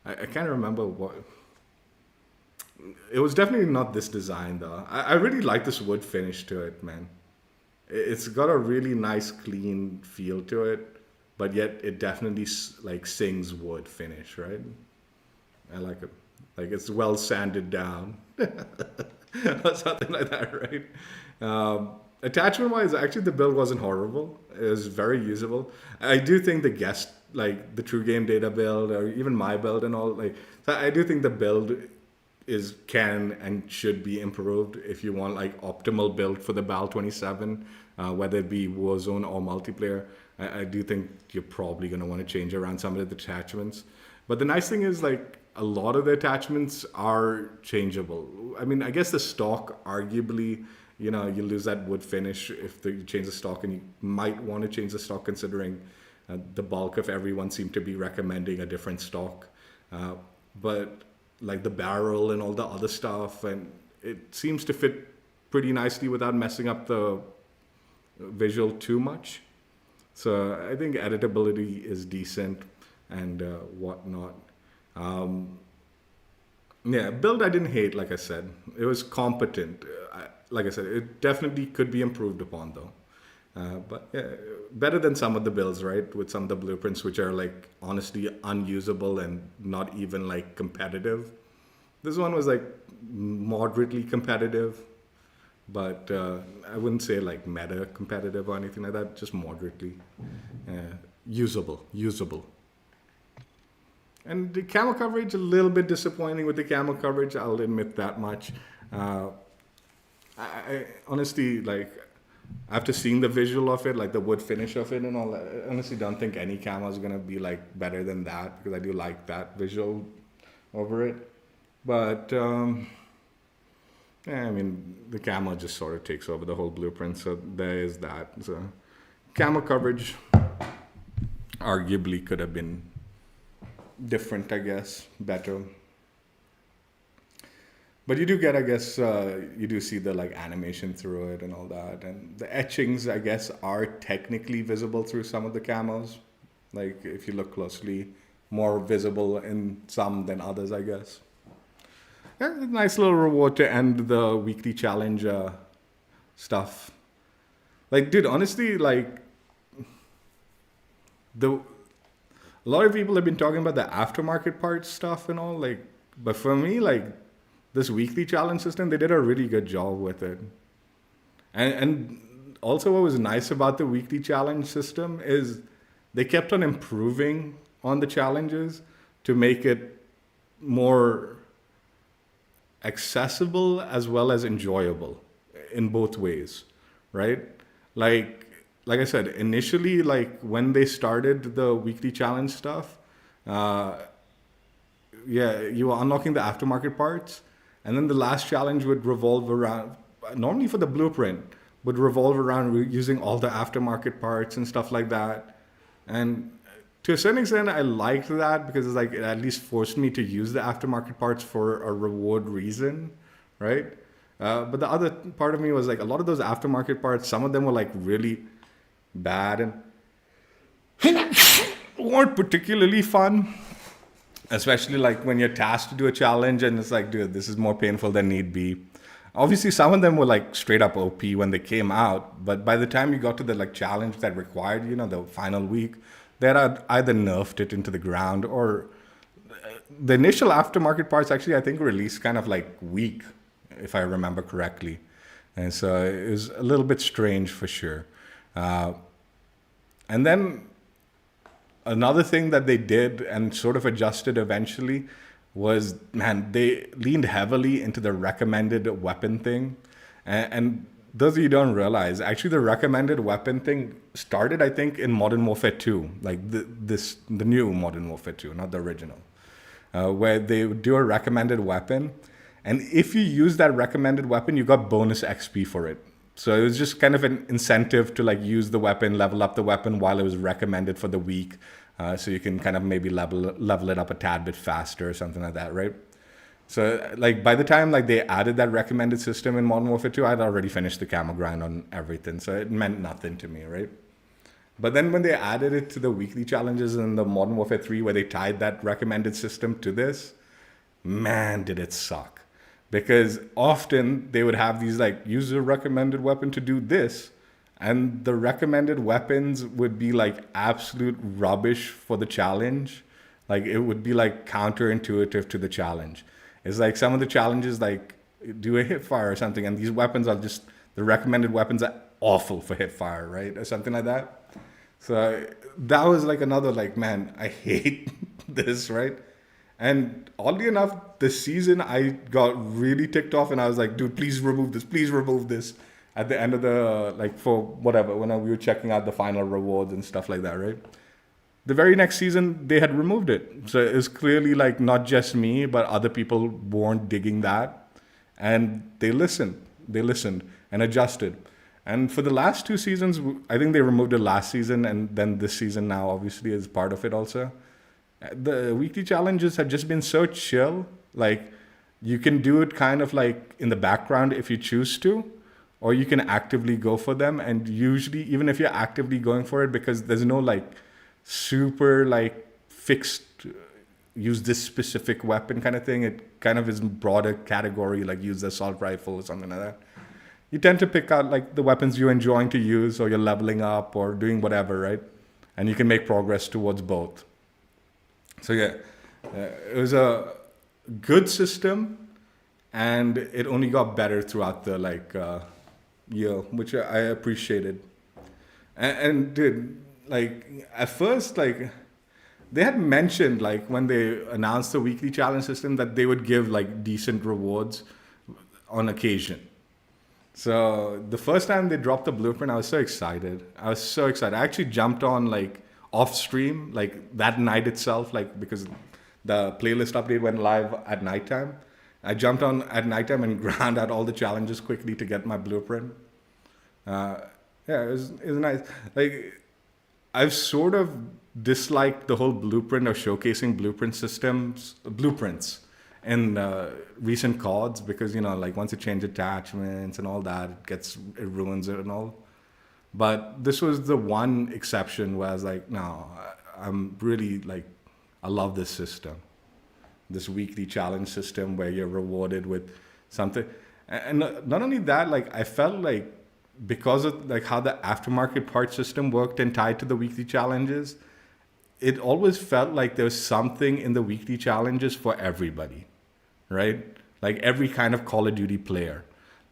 I can't remember what. It was definitely not this design, though. I really like this wood finish to it, man. It's got a really nice, clean feel to it, but yet it definitely like sings wood finish, right? I like it. Like it's well sanded down, or something like that, right? Attachment-wise, actually the build wasn't horrible. It was very usable. I do think the guest, like the TrueGameData build, or even my build and all, like, so I do think the build can and should be improved if you want like optimal build for the BAL-27, whether it be Warzone or multiplayer. I do think you're probably going to want to change around some of the attachments. But the nice thing is like a lot of the attachments are changeable. I mean, I guess the stock arguably, you know, you lose that wood finish if you change the stock, and you might want to change the stock considering the bulk of everyone seemed to be recommending a different stock. But like the barrel and all the other stuff, and it seems to fit pretty nicely without messing up the visual too much. So I think editability is decent and whatnot. Yeah, build I didn't hate, like I said. It was competent. Like I said, it definitely could be improved upon though. But yeah, better than some of the builds, right? With some of the blueprints, which are like honestly unusable and not even like competitive. This one was like moderately competitive, but I wouldn't say like meta competitive or anything like that, just moderately usable. And the camo coverage, a little bit disappointing with the camo coverage. I'll admit that much. I honestly, like, after seeing the visual of it, like the wood finish of it and all, I honestly don't think any camo is gonna be like better than that, because I do like that visual over it. But yeah, I mean, the camo just sort of takes over the whole blueprint, so there is that. So camo coverage arguably could have been different, I guess, better. But you do get, I guess, you do see the like animation through it and all that, and the etchings, I guess, are technically visible through some of the camos. Like if you look closely, more visible in some than others, I guess. Yeah, a nice little reward to end the weekly challenge stuff. Like, dude, honestly, like a lot of people have been talking about the aftermarket parts stuff and all, like, but for me, like, this weekly challenge system, they did a really good job with it. And also what was nice about the weekly challenge system is they kept on improving on the challenges to make it more accessible as well as enjoyable in both ways, right? Like I said, initially, like when they started the weekly challenge stuff, yeah, you were unlocking the aftermarket parts, and then the last challenge would revolve around, normally for the blueprint, would revolve around using all the aftermarket parts and stuff like that. And to a certain extent, I liked that because it's like it at least forced me to use the aftermarket parts for a reward reason, right? But the other part of me was like a lot of those aftermarket parts, some of them were like really bad and weren't particularly fun. Especially like when you're tasked to do a challenge and it's like, dude, this is more painful than need be. Obviously, some of them were like straight up OP when they came out, but by the time you got to the like challenge that required, you know, the final week, they had either nerfed it into the ground or the initial aftermarket parts actually, I think, released kind of like weak, if I remember correctly. And so it was a little bit strange for sure. And then another thing that they did and sort of adjusted eventually was, man, they leaned heavily into the recommended weapon thing. And those of you who don't realize, actually the recommended weapon thing started, I think, in Modern Warfare 2, like the new Modern Warfare 2, not the original, where they would do a recommended weapon. And if you use that recommended weapon, you got bonus XP for it. So it was just kind of an incentive to like use the weapon, level up the weapon while it was recommended for the week. So you can kind of maybe level it up a tad bit faster or something like that, right? So like by the time like they added that recommended system in Modern Warfare 2, I'd already finished the camo grind on everything. So it meant nothing to me, right? But then when they added it to the weekly challenges in the Modern Warfare 3, where they tied that recommended system to this, man, did it suck. Because often they would have these like user recommended weapon to do this, and the recommended weapons would be like absolute rubbish for the challenge. Like it would be like counterintuitive to the challenge. It's like some of the challenges like do a hip fire or something, and these weapons are just, the recommended weapons are awful for hip fire, right? Or something like that. So that was like another like, man, I hate this, right? And oddly enough, this season I got really ticked off and I was like, dude, please remove this. At the end of the, like for whatever, when we were checking out the final rewards and stuff like that, right? The very next season, they had removed it. So it was clearly like not just me, but other people weren't digging that. And they listened and adjusted. And for the last 2 seasons, I think they removed it last season, and then this season now obviously is part of it also. The weekly challenges have just been so chill. Like you can do it kind of like in the background if you choose to, or you can actively go for them. And usually, even if you're actively going for it, because there's no like super like fixed use this specific weapon kind of thing, it kind of is broader category, like use the assault rifle or something like that. You tend to pick out like the weapons you're enjoying to use, or you're leveling up or doing whatever, right? And you can make progress towards both. So yeah, it was a good system, and it only got better throughout the like year, which I appreciated. And dude, like at first, like they had mentioned like when they announced the weekly challenge system that they would give like decent rewards on occasion. So the first time they dropped the blueprint, I was so excited. I actually jumped on like off stream, like that night itself, like because the playlist update went live at nighttime. I jumped on at nighttime and ground out all the challenges quickly to get my blueprint. It was nice. Like I've sort of disliked the whole blueprint or showcasing blueprints in recent CODs because, you know, like once you change attachments and all that, it ruins it and all. But this was the one exception where I was like, no, I'm really like, I love this system. This weekly challenge system where you're rewarded with something. And not only that, like I felt like because of like how the aftermarket part system worked and tied to the weekly challenges, it always felt like there was something in the weekly challenges for everybody, right? Like every kind of Call of Duty player.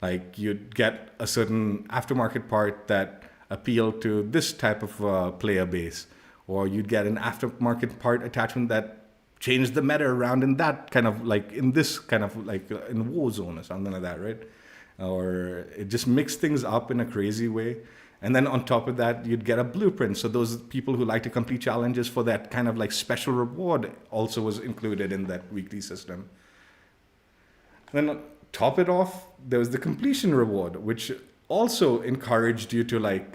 Like you'd get a certain aftermarket part that appealed to this type of player base, or you'd get an aftermarket part attachment that changed the meta around in that kind of like in this kind of like in Warzone or something like that, right? Or it just mixed things up in a crazy way. And then on top of that, you'd get a blueprint. So those people who like to complete challenges for that kind of like special reward also was included in that weekly system. And then top it off, there was the completion reward, which also encouraged you to like,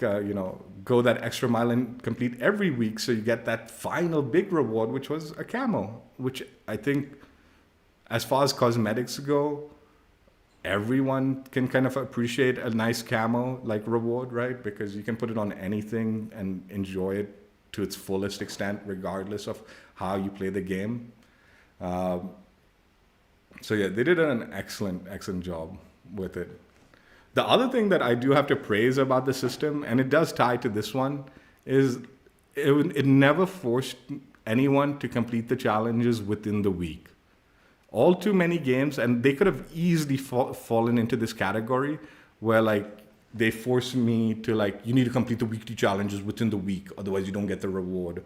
go that extra mile and complete every week. So you get that final big reward, which was a camo, which I think as far as cosmetics go, everyone can kind of appreciate a nice camo like reward, right? Because you can put it on anything and enjoy it to its fullest extent, regardless of how you play the game. So yeah, they did an excellent job with it. The other thing that I do have to praise about the system, and it does tie to this one, is it never forced anyone to complete the challenges within the week. All too many games, and they could have easily fallen into this category where like they force me to like, you need to complete the weekly challenges within the week, otherwise you don't get the reward.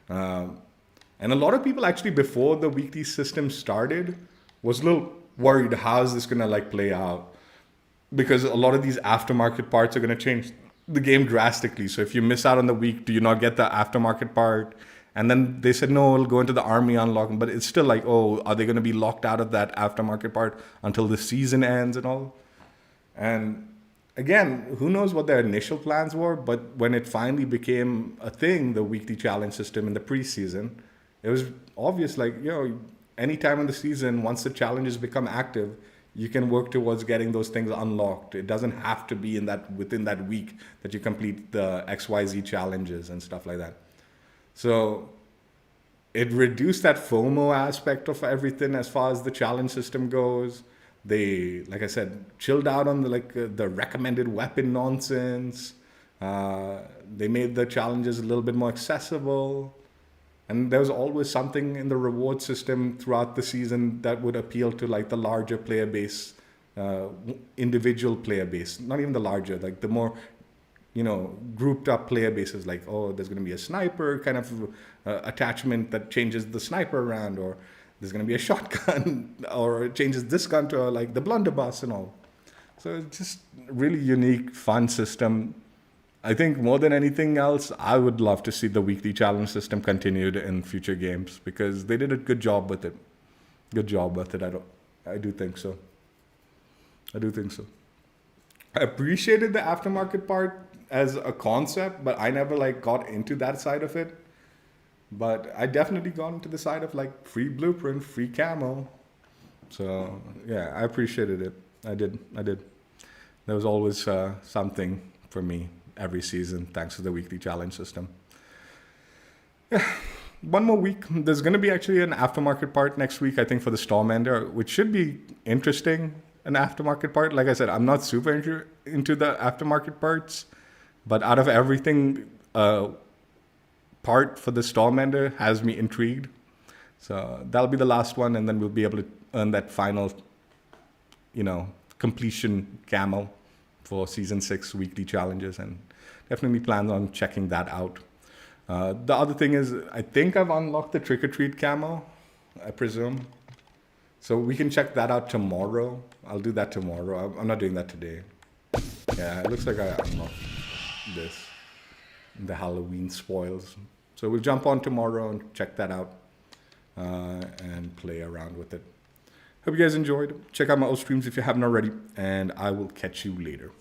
And a lot of people actually before the weekly system started was a little worried, how is this gonna like play out? Because a lot of these aftermarket parts are gonna change the game drastically. So if you miss out on the week, do you not get the aftermarket part? And then they said, no, it'll go into the army unlock. But it's still like, oh, are they going to be locked out of that aftermarket part until the season ends and all? And again, who knows what their initial plans were. But when it finally became a thing, the weekly challenge system in the preseason, it was obvious like, any time in the season, once the challenges become active, you can work towards getting those things unlocked. It doesn't have to be within that week that you complete the XYZ challenges and stuff like that. So it reduced that FOMO aspect of everything as far as the challenge system goes. They, like I said, chilled out on the recommended weapon nonsense. They made the challenges a little bit more accessible. And there was always something in the reward system throughout the season that would appeal to like the larger player base, individual player base. Not even the larger, like the more grouped up player bases, like, oh, there's going to be a sniper kind of attachment that changes the sniper around, or there's going to be a shotgun, or it changes this gun to like the blunderbuss and all. So it's just really unique, fun system. I think more than anything else, I would love to see the weekly challenge system continued in future games because they did a good job with it. I do think so. I appreciated the aftermarket part as a concept, but I never like got into that side of it. But I definitely got into the side of like free blueprint, free camo. So yeah, I appreciated it. I did. There was always something for me every season thanks to the weekly challenge system. Yeah, one more week. There's going to be actually an aftermarket part next week, I think, for the Stormender, which should be interesting. An aftermarket part. Like I said, I'm not super into the aftermarket parts, but out of everything, part for the Stormender has me intrigued. So that'll be the last one, and then we'll be able to earn that final, completion camo for Season 6 weekly challenges, and definitely plan on checking that out. The other thing is, I think I've unlocked the Trick or Treat camo, I presume. So we can check that out tomorrow. I'll do that tomorrow. I'm not doing that today. Yeah, it looks like I unlocked this. The Halloween spoils. So we'll jump on tomorrow and check that out and play around with it. Hope you guys enjoyed. Check out my old streams if you haven't already. And I will catch you later.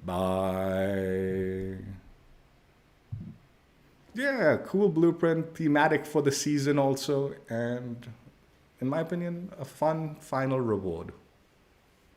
Bye. Yeah, cool blueprint, thematic for the season also, and in my opinion, a fun final reward.